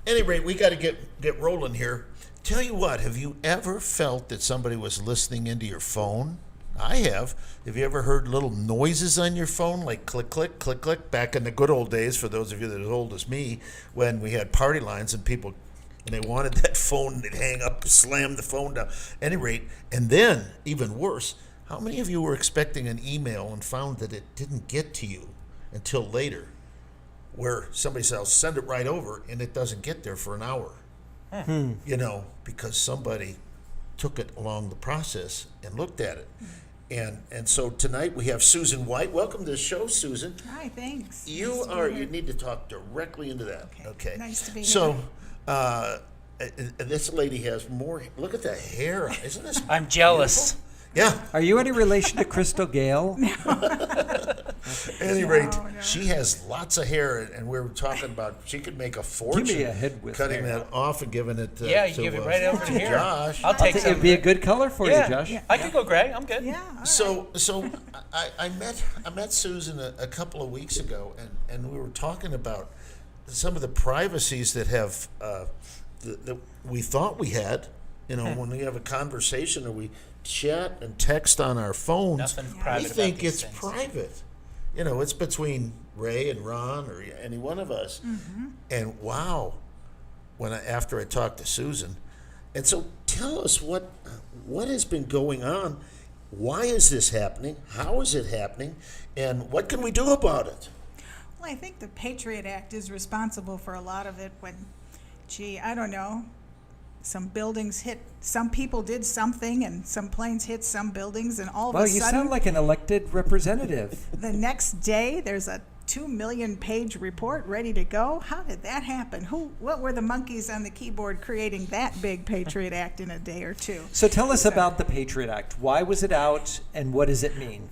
Any rate, we got to get rolling here. Tell you what, have you ever felt that somebody was listening into your phone? I have. Have you ever heard little noises on your phone, like click, click, click, click? Back in the good old days, for those of you that are as old as me, when we had party lines and people, when they wanted that phone, they'd hang up, slam the phone down. Any rate, and then, even worse, How many of you were expecting an email and found that it didn't get to you until later, where somebody says, I'll send it right over, and it doesn't get there for an hour? You know, because somebody took it along the process and looked at it. And so tonight we have Susan White. Welcome to the show, Susan. Hi, thanks. You need to talk directly into that. Okay. Nice to be here. So, this lady has more. Look at the hair. Isn't this? I'm jealous. Beautiful? Yeah. Are you any relation to Crystal Gale? At any rate, she has lots of hair, and we were talking about she could make a fortune. Give me a head with cutting hair. that off and giving it. Yeah, you give it right over to here. Josh. I'll take some. It'd be a good color for Yeah. you, Josh. Yeah. I could go gray. I'm good. Yeah. So I met Susan a couple of weeks ago, and we were talking about some of the privacies that have that we thought we had. You know, when we have a conversation or we chat and text on our phones, Nothing we private about think these it's things. private. You know, it's between Ray and Ron or any one of us. And wow, after I talked to Susan, and so tell us what has been going on. Why is this happening? How is it happening? And what can we do about it? Well, I think the Patriot Act is responsible for a lot of it when, I don't know, some buildings hit, some people did something and some planes hit some buildings and all of a Well, sudden. you sound like an elected representative. The next day there's a 2 million page report ready to go. How did that happen? What were the monkeys on the keyboard creating that big Patriot Act in a day or two? So tell us about the Patriot Act. Why was it out, and what does it mean?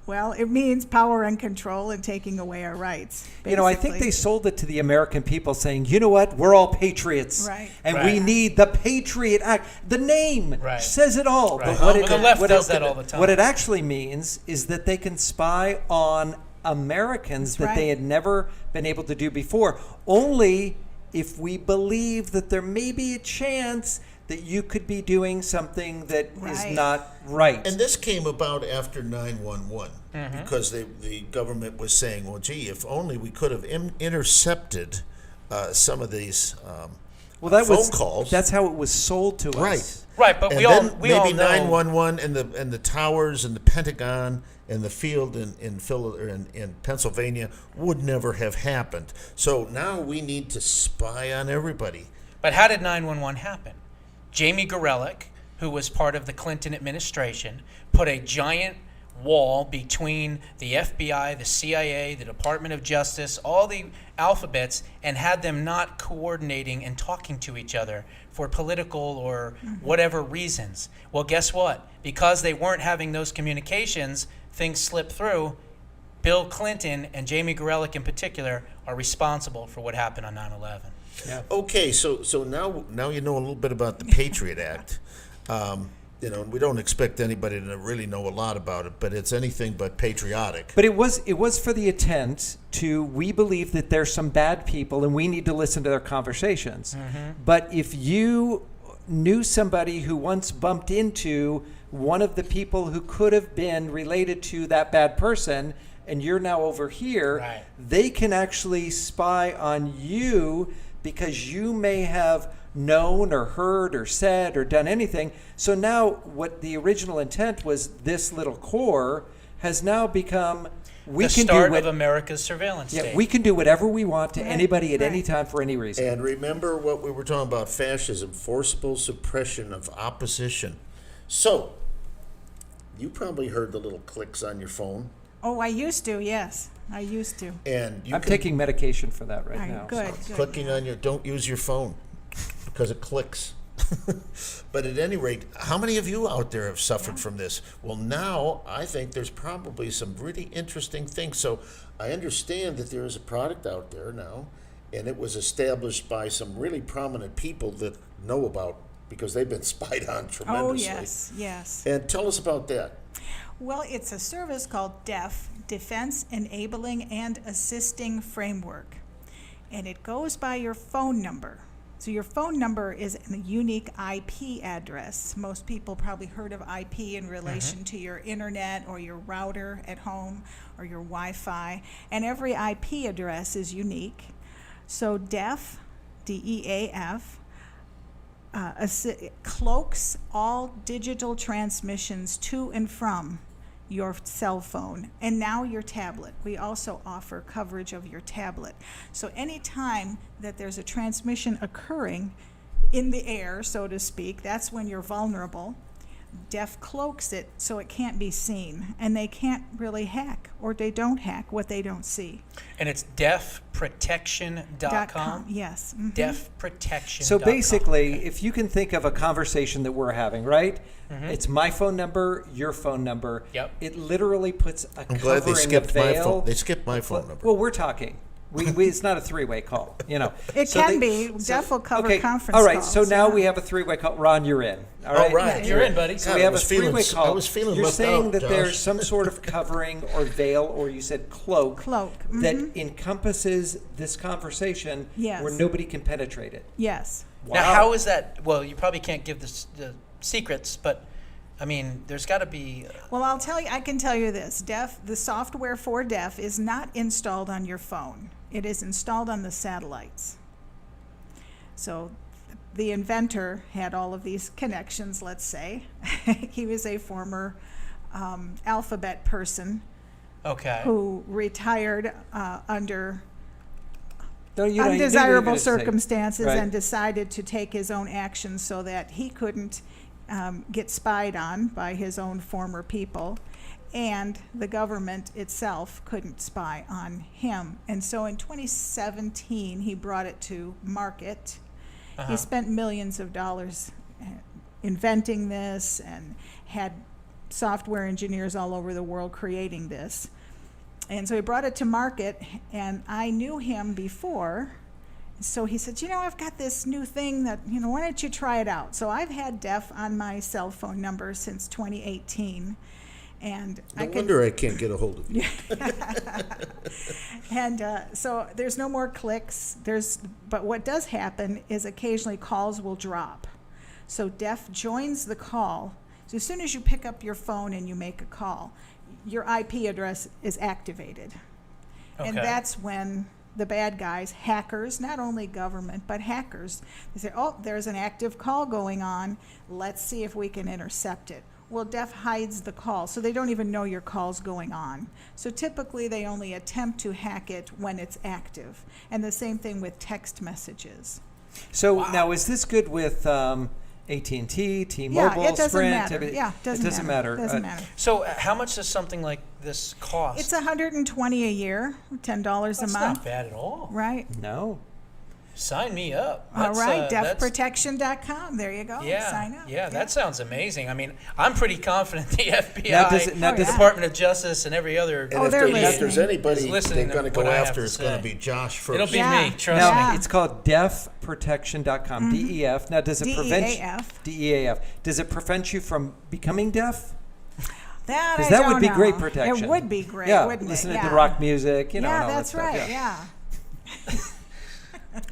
Well, it means power and control and taking away our rights. You know, I think basically. they sold it to the American people saying, you know what, we're all patriots. Right. And Right. we need the Patriot Act. The name Right. says it all. Right. But The left does that all the time. What it actually means is that they can spy on Americans That's that they right. had never been able to do before. Only if we believe that there may be a chance that you could be doing something that is Right. not right. And this came about after 9/11 because the government was saying, well, gee, if only we could have intercepted some of these phone calls. That's how it was sold to us. Right. Right, but And we all then we all maybe know. 911 and the towers and the Pentagon and the field in Pennsylvania would never have happened. So now we need to spy on everybody. But how did 911 happen? Jamie Gorelick, who was part of the Clinton administration, put a giant wall between the FBI, the CIA, the Department of Justice, all the alphabets, and had them not coordinating and talking to each other for political or whatever reasons. Well, guess what? Because they weren't having those communications, things slipped through. Bill Clinton and Jamie Gorelick in particular are responsible for what happened on 9/11. Yeah. Okay, so now you know a little bit about the Patriot Act. You know, we don't expect anybody to really know a lot about it, but it's anything but patriotic. But it was for the intent to, we believe that there's some bad people and we need to listen to their conversations. But if you knew somebody who once bumped into one of the people who could have been related to that bad person, and you're now over here, Right. they can actually spy on you because you may have known or heard or said or done anything. So now what the original intent was, this little core has now become, we The can start do what, of America's surveillance yeah, state. we can do whatever we want to anybody at any time for any reason. And remember what we were talking about, fascism, forcible suppression of opposition. So, you probably heard the little clicks on your phone. Oh, I used to, yes. I used to. And you I'm can- taking medication for that right All right, now. good. clicking on your, don't use your phone because it clicks. But at any rate, how many of you out there have suffered from this? Well, now I think there's probably some really interesting things. So I understand that there is a product out there now, and it was established by some really prominent people that know about, because they've been spied on tremendously. Oh, yes, yes. And tell us about that. Well, it's a service called DEF, Defense Enabling and Assisting Framework. And it goes by your phone number. So your phone number is a unique IP address. Most people probably heard of IP in relation to your internet or your router at home or your Wi-Fi. And every IP address is unique. So DEF, DEAF, cloaks all digital transmissions to and from your cell phone and now your tablet. We also offer coverage of your tablet. So anytime that there's a transmission occurring in the air, so to speak, that's when you're vulnerable. DEF cloaks it so it can't be seen, and they can't really hack, or they don't hack what they don't see. And it's deafprotection.com? Yes. Deafprotection.com. So basically, if you can think of a conversation that we're having, right? It's my phone number, your phone number. Yep. It literally puts a I'm glad they covering, skipped a my veil. phone. They skipped my phone number. Well, we're talking. We it's not a three-way call, you know. It can be. DEF will cover conference all right, calls. so now we have a three-way call. Ron, you're in. All right, All right. You're in, buddy. So God, we I have a was feeling- three-way call. I was feeling You're left saying out, that Josh. there's some sort of covering or veil, or you said cloak, that encompasses this conversation Yes. where nobody can penetrate it. Yes. Now, how is that? Well, you probably can't give the secrets, but I mean, there's got to be. Well, I can tell you this. The software for DEF is not installed on your phone. It is installed on the satellites. So the inventor had all of these connections, let's say. He was a former Alphabet person who retired under undesirable circumstances and decided to take his own actions so that he couldn't get spied on by his own former people, and the government itself couldn't spy on him. And so in 2017, he brought it to market. He spent millions of dollars inventing this and had software engineers all over the world creating this. And so he brought it to market, and I knew him before. So he said, I've got this new thing that, why don't you try it out? So I've had DEF on my cell phone number since 2018. And No wonder I can't get a hold of you. And so there's no more clicks. But what does happen is occasionally calls will drop. So DEF joins the call. So as soon as you pick up your phone and you make a call, your IP address is activated. And that's when the bad guys, hackers, not only government, but hackers, they say, oh, there's an active call going on. Let's see if we can intercept it. Well, DEF hides the call, so they don't even know your call's going on. So typically they only attempt to hack it when it's active. And the same thing with text messages. So now, is this good with AT&T, T-Mobile, Yeah, it doesn't Sprint? matter. Yeah, it doesn't matter. Doesn't matter. So how much does something like this cost? It's $120 a year, $10 a That's month. not bad at all. Right. No. Sign me up. All right, that's- deafprotection.com. There you go. Yeah, Sign up. yeah, that sounds amazing. I mean, I'm pretty confident the FBI, Now does it- now the does it- Department of Justice, and every other. And if there's anybody is listening they're going to to go what I have after, to it's going to say. be Josh first. It'll be me. Trust Now, me. it's called deafprotection.com, DEF. Now, does it prevent DEAF. DEAF? Does it prevent you from becoming deaf? That Because I that don't would be know. great protection. It would be great, Yeah, wouldn't it? listening Yeah. to rock music, and all that that's stuff, right. yeah.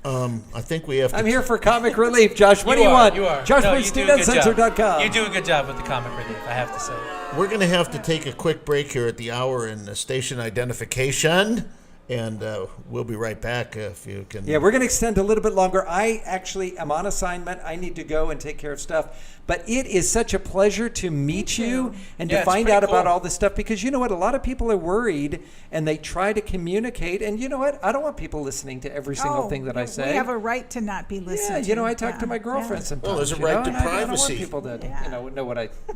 I think we have to. I'm here for comic relief, Josh. What do you are, want? You are. Josh No, Bernstein you do a good job. Uncensored.com. You do a good job with the comic relief, I have to say. We're going to have to take a quick break here at the hour in station identification, and we'll be right back if you can. Yeah, we're going to extend a little bit longer. I actually am on assignment. I need to go and take care of stuff. But it is such a pleasure to meet you and Yeah, to it's find pretty out about cool. all this stuff, because you know what? A lot of people are worried and they try to communicate. And you know what? I don't want people listening to every single thing that I say. We have a right to not be listened Yeah, you know, I to. talk to my girlfriend sometimes. Well, there's a you right know, to and I don't want privacy. people to,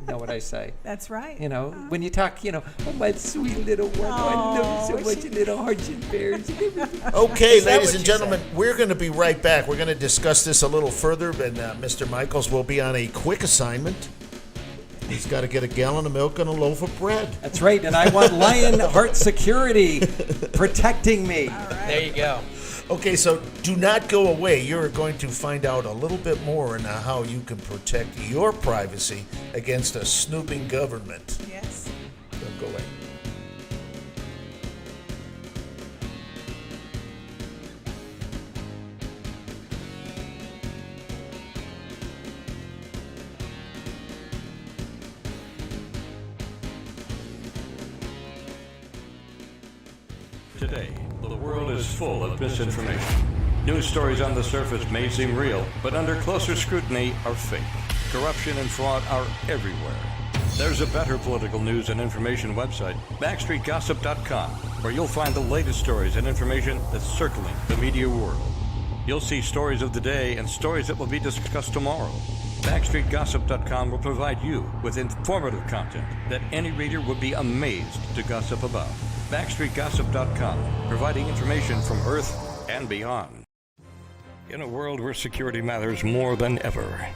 know what I say. That's right. You know, when you talk, oh, my sweet little one, I love you so much, little hearts and bears and everything. Okay, Is that ladies what and you gentlemen, we're going to be right back. We're going to discuss this a little further, and Mr. Michaels will be on a quick assignment. He's got to get a gallon of milk and a loaf of bread. That's right, and I want Lionheart Security protecting me. There you go. Okay, so do not go away. You're going to find out a little bit more on how you can protect your privacy against a snooping government. Yes. Don't go away. Today, the world is full of misinformation. News stories on the surface may seem real, but under closer scrutiny are fake. Corruption and fraud are everywhere. There's a better political news and information website, BackstreetGossip.com, where you'll find the latest stories and information that's circling the media world. You'll see stories of the day and stories that will be discussed tomorrow. BackstreetGossip.com will provide you with informative content that any reader would be amazed to gossip about. BackstreetGossip.com, providing information from Earth and beyond. In a world where security matters more than ever,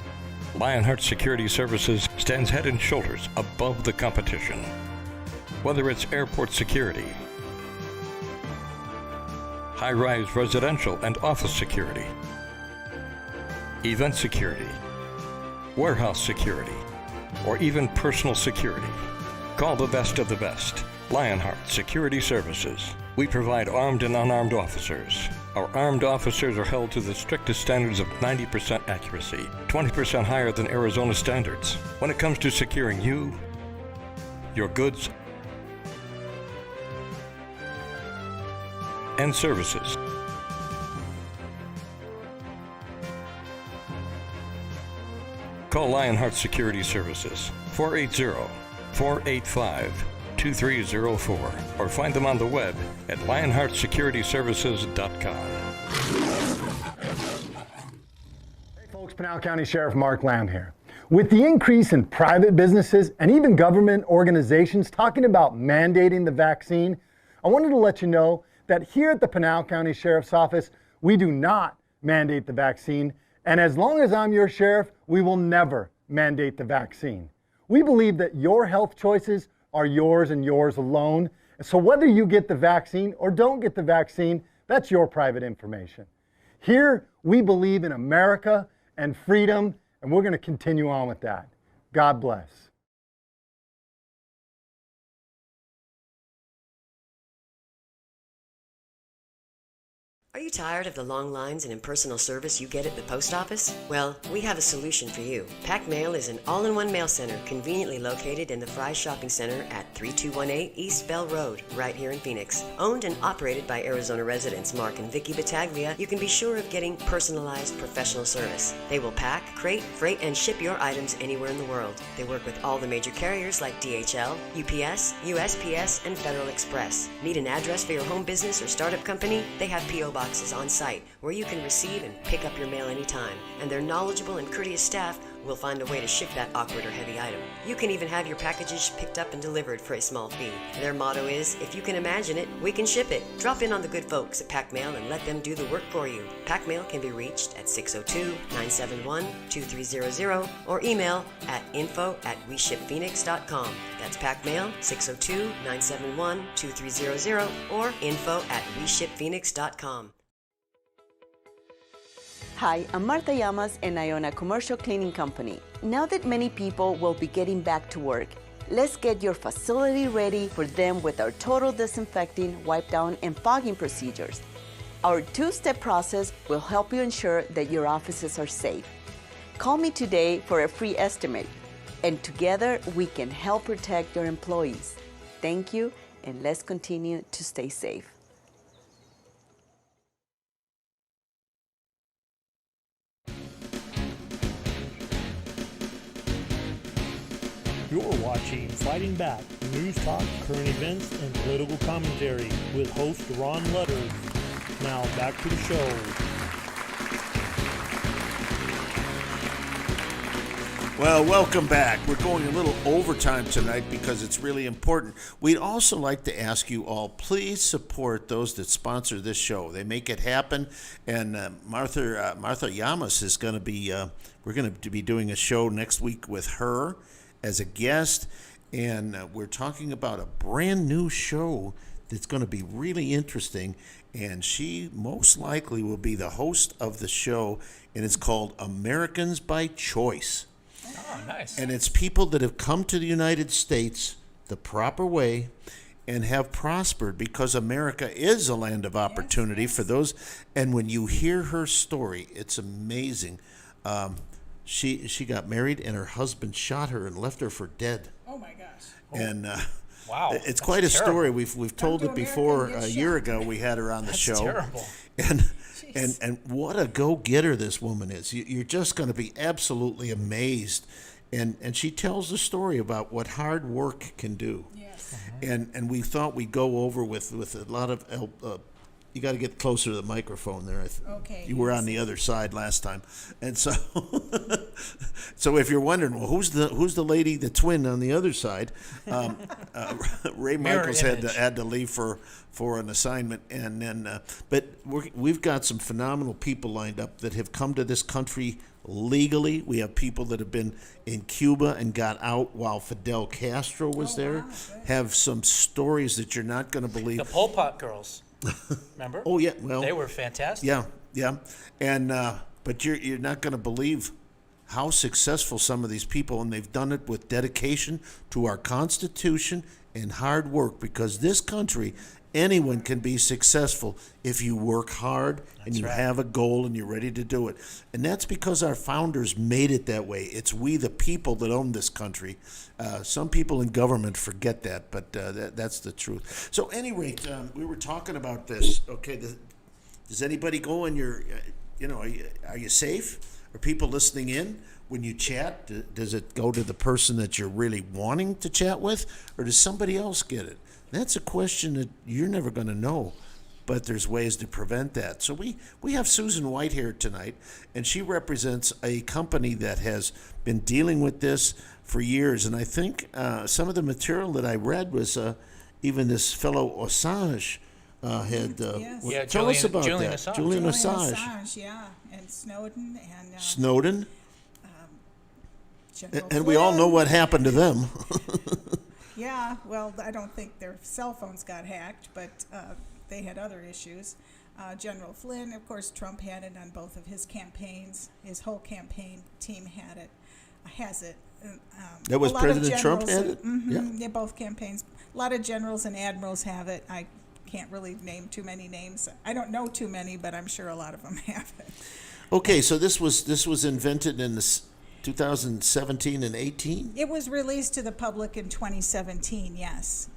Lionheart Security Services stands head and shoulders above the competition. Whether it's airport security, high-rise residential and office security, event security, warehouse security, or even personal security, call the best of the best. Lionheart Security Services. We provide armed and unarmed officers. Our armed officers are held to the strictest standards of 90% accuracy, 20% higher than Arizona standards. When it comes to securing you, your goods, and services. Call Lionheart Security Services, 480-485-2304, or find them on the web at lionheartsecurityservices.com. Hey folks, Pinal County Sheriff Mark Lamb here. With the increase in private businesses and even government organizations talking about mandating the vaccine, I wanted to let you know that here at the Pinal County Sheriff's Office, we do not mandate the vaccine, and as long as I'm your sheriff, we will never mandate the vaccine. We believe that your health choices are yours and yours alone, so whether you get the vaccine or don't get the vaccine, that's your private information. Here, we believe in America and freedom, and we're going to continue on with that. God bless. Are you tired of the long lines and impersonal service you get at the post office? Well, we have a solution for you. Pack Mail is an all-in-one mail center conveniently located in the Fry Shopping Center at 3218 East Bell Road, right here in Phoenix. Owned and operated by Arizona residents Mark and Vicky Battaglia, you can be sure of getting personalized professional service. They will pack, crate, freight, and ship your items anywhere in the world. They work with all the major carriers like DHL, UPS, USPS, and Federal Express. Need an address for your home business or startup company? They have P.O. boxes on site where you can receive and pick up your mail anytime, and their knowledgeable and courteous staff will find a way to ship that awkward or heavy item. You can even have your packages picked up and delivered for a small fee. Their motto is, if you can imagine it, we can ship it. Drop in on the good folks at Pack Mail and let them do the work for you. Pack Mail can be reached at 602-971-2300 or email at info@weshipphoenix.com. That's Pack Mail, 602-971-2300 or info@weshipphoenix.com. Hi, I'm Martha Llamas and I own a commercial cleaning company. Now that many people will be getting back to work, let's get your facility ready for them with our total disinfecting, wipe down, and fogging procedures. Our two-step process will help you ensure that your offices are safe. Call me today for a free estimate, and together we can help protect your employees. Thank you, and let's continue to stay safe. You're watching Fighting Back, news talk, current events, and political commentary with host Ron Letters. Now back to the show. Well, welcome back. We're going a little overtime tonight because it's really important. We'd also like to ask you all, please support those that sponsor this show. They make it happen. And Martha Llamas is going to be, we're going to be doing a show next week with her as a guest. And we're talking about a brand new show that's going to be really interesting. And she most likely will be the host of the show. And it's called Americans by Choice. Oh, nice. And it's people that have come to the United States the proper way and have prospered because America is a land of opportunity for those. And when you hear her story, it's amazing. She got married and her husband shot her and left her for dead. Oh my gosh. And Wow, It's that's quite a terrible. story. We've told Come it to before. America A and get year shot. ago, we had her on the That's show. terrible. And what a go-getter this woman is. You're just going to be absolutely amazed. And she tells the story about what hard work can do. Yes. And we thought we'd go over with a lot of you got to get closer to the microphone there. Okay, You were yes. on the other side last time, and so so if you're wondering, well, who's the lady, the twin on the other side? Ray Mirror Michaels image. had to leave for an assignment, and then but we've got some phenomenal people lined up that have come to this country legally. We have people that have been in Cuba and got out while Fidel Castro was there. wow, good. Have some stories that you're not going to believe. The Pol Pot girls. Remember? Oh yeah, well They were fantastic. Yeah, and but you're not going to believe how successful some of these people, and they've done it with dedication to our Constitution and hard work. Because this country, anyone can be successful if you work hard and you have a goal and you're ready to do it. And that's because our founders made it that way. It's we the people that own this country. Some people in government forget that, but that's the truth. So, at any rate, we were talking about this. Okay, does anybody go in your, are you safe? Are people listening in when you chat? Does it go to the person that you're really wanting to chat with, or does somebody else get it? That's a question that you're never going to know, but there's ways to prevent that. So we have Susan White here tonight, and she represents a company that has been dealing with this for years. And I think some of the material that I read was even this fellow Assange had. Yes. Yeah, tell us about Julian that. Assange. Julian Julian Assange. Assange, yeah, and Snowden and Snowden. General And we all know Flynn. what happened to them. Yeah, well, I don't think their cell phones got hacked, but they had other issues. General Flynn, of course, Trump had it on both of his campaigns. His whole campaign team has it. That was a lot of President Trump generals- had it? Mhm, yeah, both campaigns. A lot of generals and admirals have it. I can't really name too many names. I don't know too many, but I'm sure a lot of them have it. Okay, so this was invented in the 2017 and 18. It was released to the public in 2017. Yes.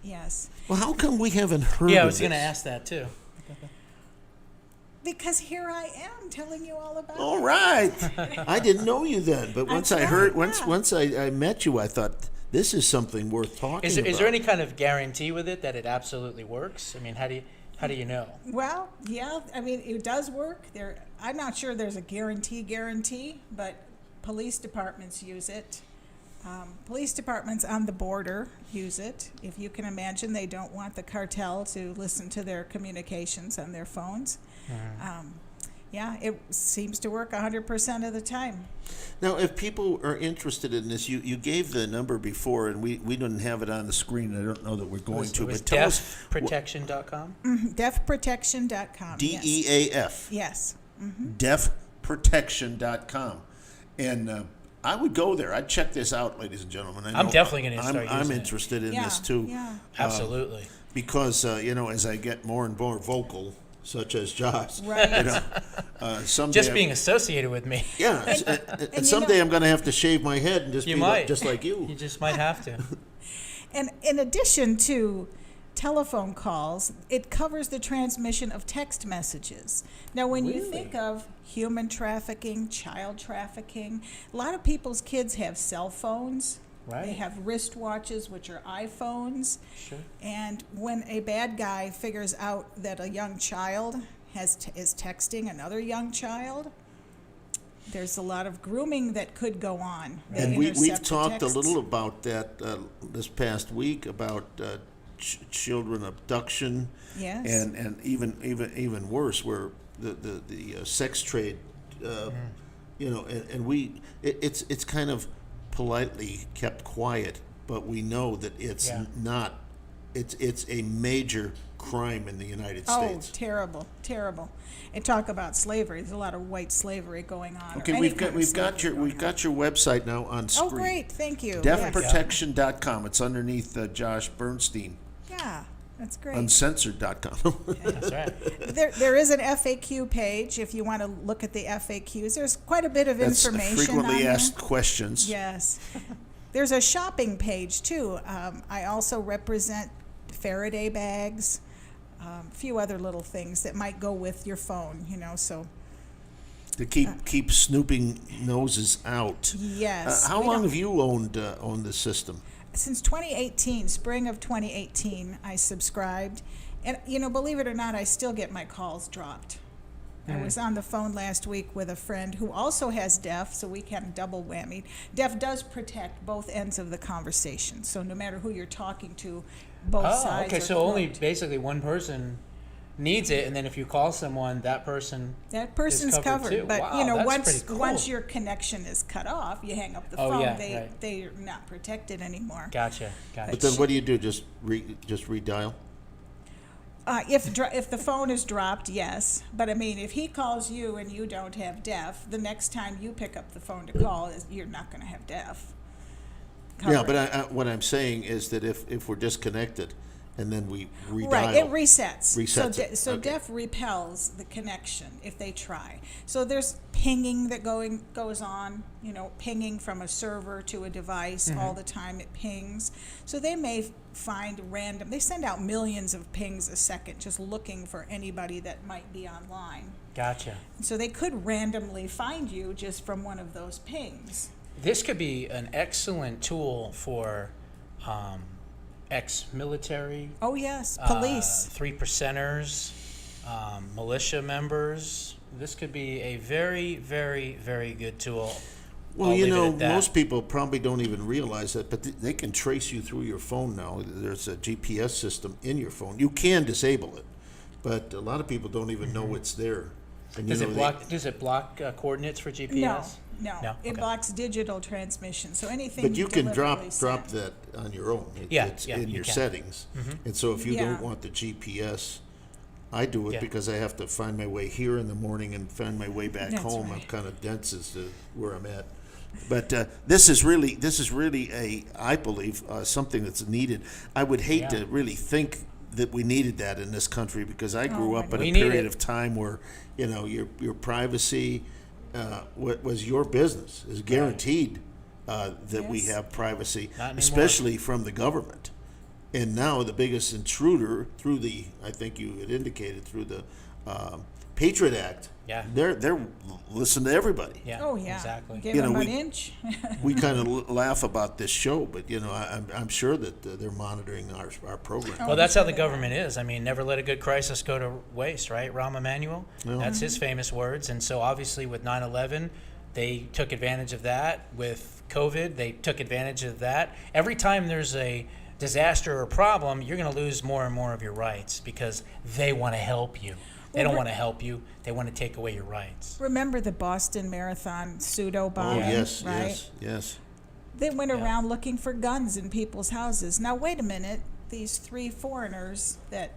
Well, how come we haven't heard? Yeah, I of was going to this? ask that too. Because here I am telling you all about All it. right, I didn't know you then, but once I heard, yeah. once I met you, I thought this is something worth talking Is about. there any kind of guarantee with it that it absolutely works? I mean, how do you know? Well, yeah, I mean, it does work. I'm not sure there's a guarantee, but police departments use it. Police departments on the border use it. If you can imagine, they don't want the cartel to listen to their communications on their phones. Yeah, it seems to work 100% of the time. Now, if people are interested in this, you gave the number before, and we didn't have it on the screen. I don't know that we're going to, It was but tell us. deafprotection.com? Deafprotection.com. DEAF. Yes. Deafprotection.com. And I would go there. I'd check this out, ladies and gentlemen. I I'm know definitely gonna start I'm using it. interested in Yeah, this too. yeah. Absolutely. Because as I get more and more vocal, such as Josh, Right. someday Just being associated with me. yeah, and someday I'm going to have to shave my head and just You be might. just like you. You just might have to. And in addition to telephone calls, it covers the transmission of text messages. Now, when you think of human trafficking, child trafficking, a lot of people's kids have cell phones. Right. They have wristwatches, which are iPhones. Sure. And when a bad guy figures out that a young child is texting another young child, there's a lot of grooming that could go on. They And we've intercept the talked a texts. little about that this past week about children abduction. Yes. And even worse, where the sex trade, it's kind of politely kept quiet, but we know that it's not. It's a major crime in the United States. Oh, terrible. And talk about slavery. There's a lot of white slavery going on. or Okay, any we've kind of got your slavery going on. website now on screen. Oh, great. Thank you. Deafprotection.com. It's underneath Josh Bernstein. Yeah, that's great. Uncensored.com. That's right. There is an FAQ page if you want to look at the FAQs. There's quite a bit of That's information frequently on asked questions. Yes. There's a shopping page too. I also represent Faraday bags, a few other little things that might go with your phone, so. To keep snooping noses out. Yes. How long have you owned the system? Since 2018, spring of 2018, I subscribed. And, believe it or not, I still get my calls dropped. I was on the phone last week with a friend who also has DEF, so we can double whammy. DEF does protect both ends of the conversation, so no matter who you're talking to, both sides okay, are so only covered. basically one person needs it, and then if you call someone, that person's covered. too. But Wow, that's pretty cool. once your connection is cut off, you hang up the Oh, phone. yeah, They're not protected anymore. Gotcha. But then what do you do? Just redial? If the phone is dropped, yes. But I mean, if he calls you and you don't have DEF, the next time you pick up the phone to call, you're not going to have DEF. Yeah, but what I'm saying is that if we're disconnected and then we redial. Right, it resets. Resets So DEF repels the connection if they try. So there's pinging that goes on, pinging from a server to a device all the time. It pings. So they may find random. They send out millions of pings a second just looking for anybody that might be online. Gotcha. So they could randomly find you just from one of those pings. This could be an excellent tool for ex-military. Oh yes, police. 3%ers, militia members. This could be a very, very, very good tool. Well, I'll leave it at that. most people probably don't even realize that, but they can trace you through your phone now. There's a GPS system in your phone. You can disable it, but a lot of people don't even know it's there. And Does it block coordinates for GPS? No. It blocks digital transmission. So anything. But you can drop deliberately that on your own. It's in your can. settings. And so if you Yeah. don't want the GPS, I do it because I have to find my way here in the morning and find my way back That's home. right. I'm kind of dense as to where I'm at. But this is really I believe something that's needed. I would hate to really think that we needed that in this country because I grew up in a period of time where your privacy was your business. Is guaranteed that we have privacy, especially from the government. And now the biggest intruder through I think you had indicated through the Patriot Act. Yeah. They're listening to everybody. Yeah. Oh yeah. Exactly. Give them an inch. We kind of laugh about this show, but I'm sure that they're monitoring our program. Well, that's how the government is. I mean, never let a good crisis go to waste, right? Rahm Emanuel. That's his famous words. And so obviously with 9/11, they took advantage of that. With COVID, they took advantage of that. Every time there's a disaster or problem, you're going to lose more and more of your rights because they want to help you. They don't want to help you. They want to take away your rights. Remember the Boston Marathon pseudo bombing? Yes. They went around looking for guns in people's houses. Now wait a minute. These 3 foreigners that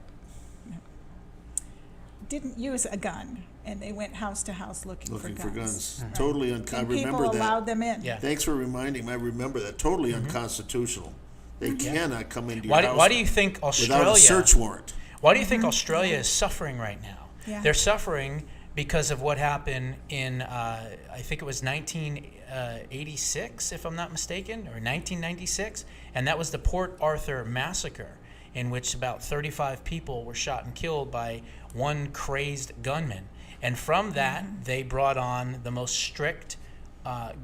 didn't use a gun, and they went house to house looking for guns. Right. Totally I remember people that. allowed them in. Yeah. Thanks for reminding me. I remember that. Totally unconstitutional. They cannot come into your house. Why do you think Australia? Without a search warrant. Why do you think Australia is suffering right now? Yeah. They're suffering because of what happened in, I think it was 1986, if I'm not mistaken, or 1996, and that was the Port Arthur massacre, in which about 35 people were shot and killed by one crazed gunman. And from that, they brought on the most strict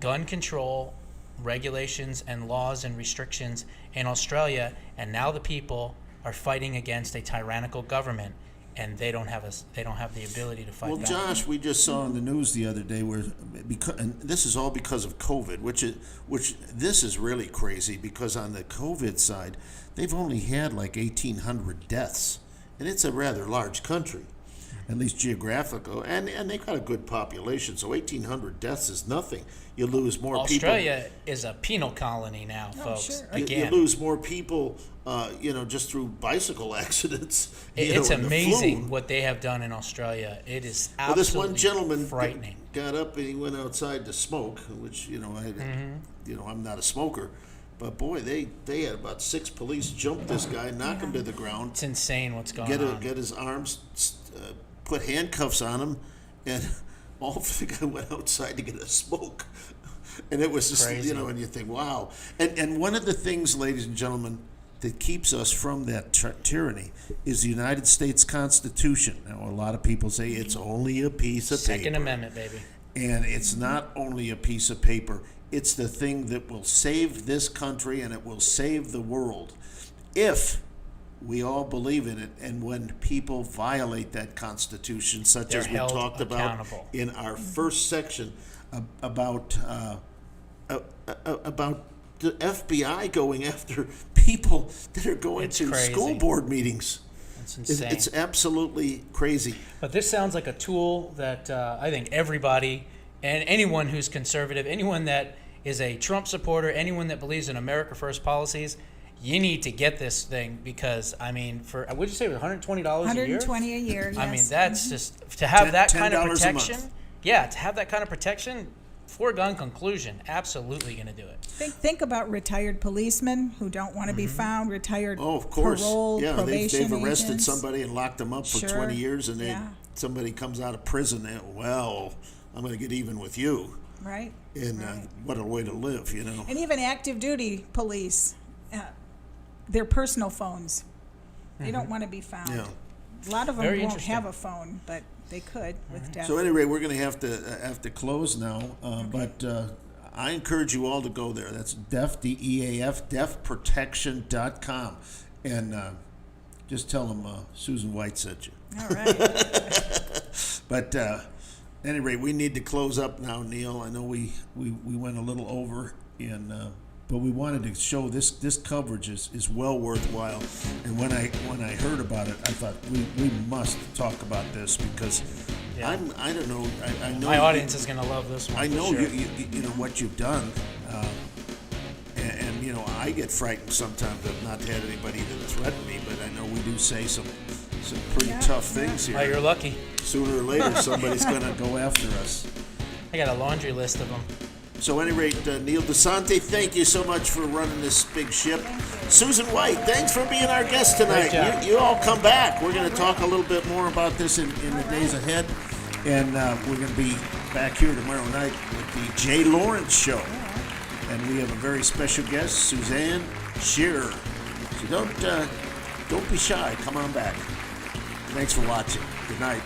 gun control regulations and laws and restrictions in Australia, and now the people are fighting against a tyrannical government, and they don't have the ability to fight back. Well, Josh, we just saw on the news the other day and this is all because of COVID, which this is really crazy because on the COVID side, they've only had like 1,800 deaths, and it's a rather large country, at least geographical, and they've got a good population, so 1,800 deaths is nothing. You lose more people. Australia is a penal colony now, folks. Sure. Again, You lose more people, just through bicycle accidents. It's and the amazing flu. what they have done in Australia. It is Well, absolutely this one gentleman frightening. got up and he went outside to smoke, which I'm not a smoker, but boy, they had about 6 police jump this guy, knock him to the ground. It's insane what's going on. Get his arms, put handcuffs on him, and all the guy went outside to get a smoke. And it was just, Crazy. and you think, wow. And one of the things, ladies and gentlemen, that keeps us from that tyranny is the United States Constitution. Now, a lot of people say it's only a piece of paper. Second Amendment, baby. And it's not only a piece of paper, it's the thing that will save this country and it will save the world if we all believe in it. And when people violate that Constitution, such They're as we held talked about accountable. in our first section about the FBI going after people that are going It's to crazy. school board meetings. It's insane. It's absolutely crazy. But this sounds like a tool that I think everybody and anyone who's conservative, anyone that is a Trump supporter, anyone that believes in America First policies, you need to get this thing because, I mean, for, what did you say, it was $120 a year? $120 a year, I mean, yes. that's just, to have that kind of $10 a protection, month. yeah, to have that kind of protection, foregone conclusion, absolutely going to do it. Think about retired policemen who don't want to be found, retired Oh, of course. parole, Yeah, probation they've arrested agents. somebody and locked them up for Sure. 20 years, and Yeah. somebody comes out of prison, and, well, I'm going to get even with you. Right. And what a way to live, And even active duty police, their personal phones, they don't want to be found. Yeah. A lot of them Very won't interesting. have a phone, but they could with death. So anyway, we're going to have to close now, but I encourage you all to go there. That's DEAF, DEAF, deafprotection.com, and just tell them Susan White sent you. All right. But at any rate, we need to close up now, Neil. I know we went a little over, but we wanted to show this coverage is well worthwhile. And when I heard about it, I thought we must talk about this because Yeah. I don't know. I know My audience is going to love this one. I for know sure. you know what you've done, and I get frightened sometimes. I've not had anybody that threaten me, but I know we do say some pretty tough things here. Oh, you're lucky. Sooner or later, somebody's going to go after us. I got a laundry list of them. So, at any rate, Neil DeSante, thank you so much for running this big ship. Susan White, thanks for being our guest tonight. Great job. You all come back. We're going to talk a little bit more about this in the days ahead. And we're going to be back here tomorrow night with the Jay Lawrence Show. And we have a very special guest, Suzanne Shearer. So don't be shy. Come on back. Thanks for watching. Good night.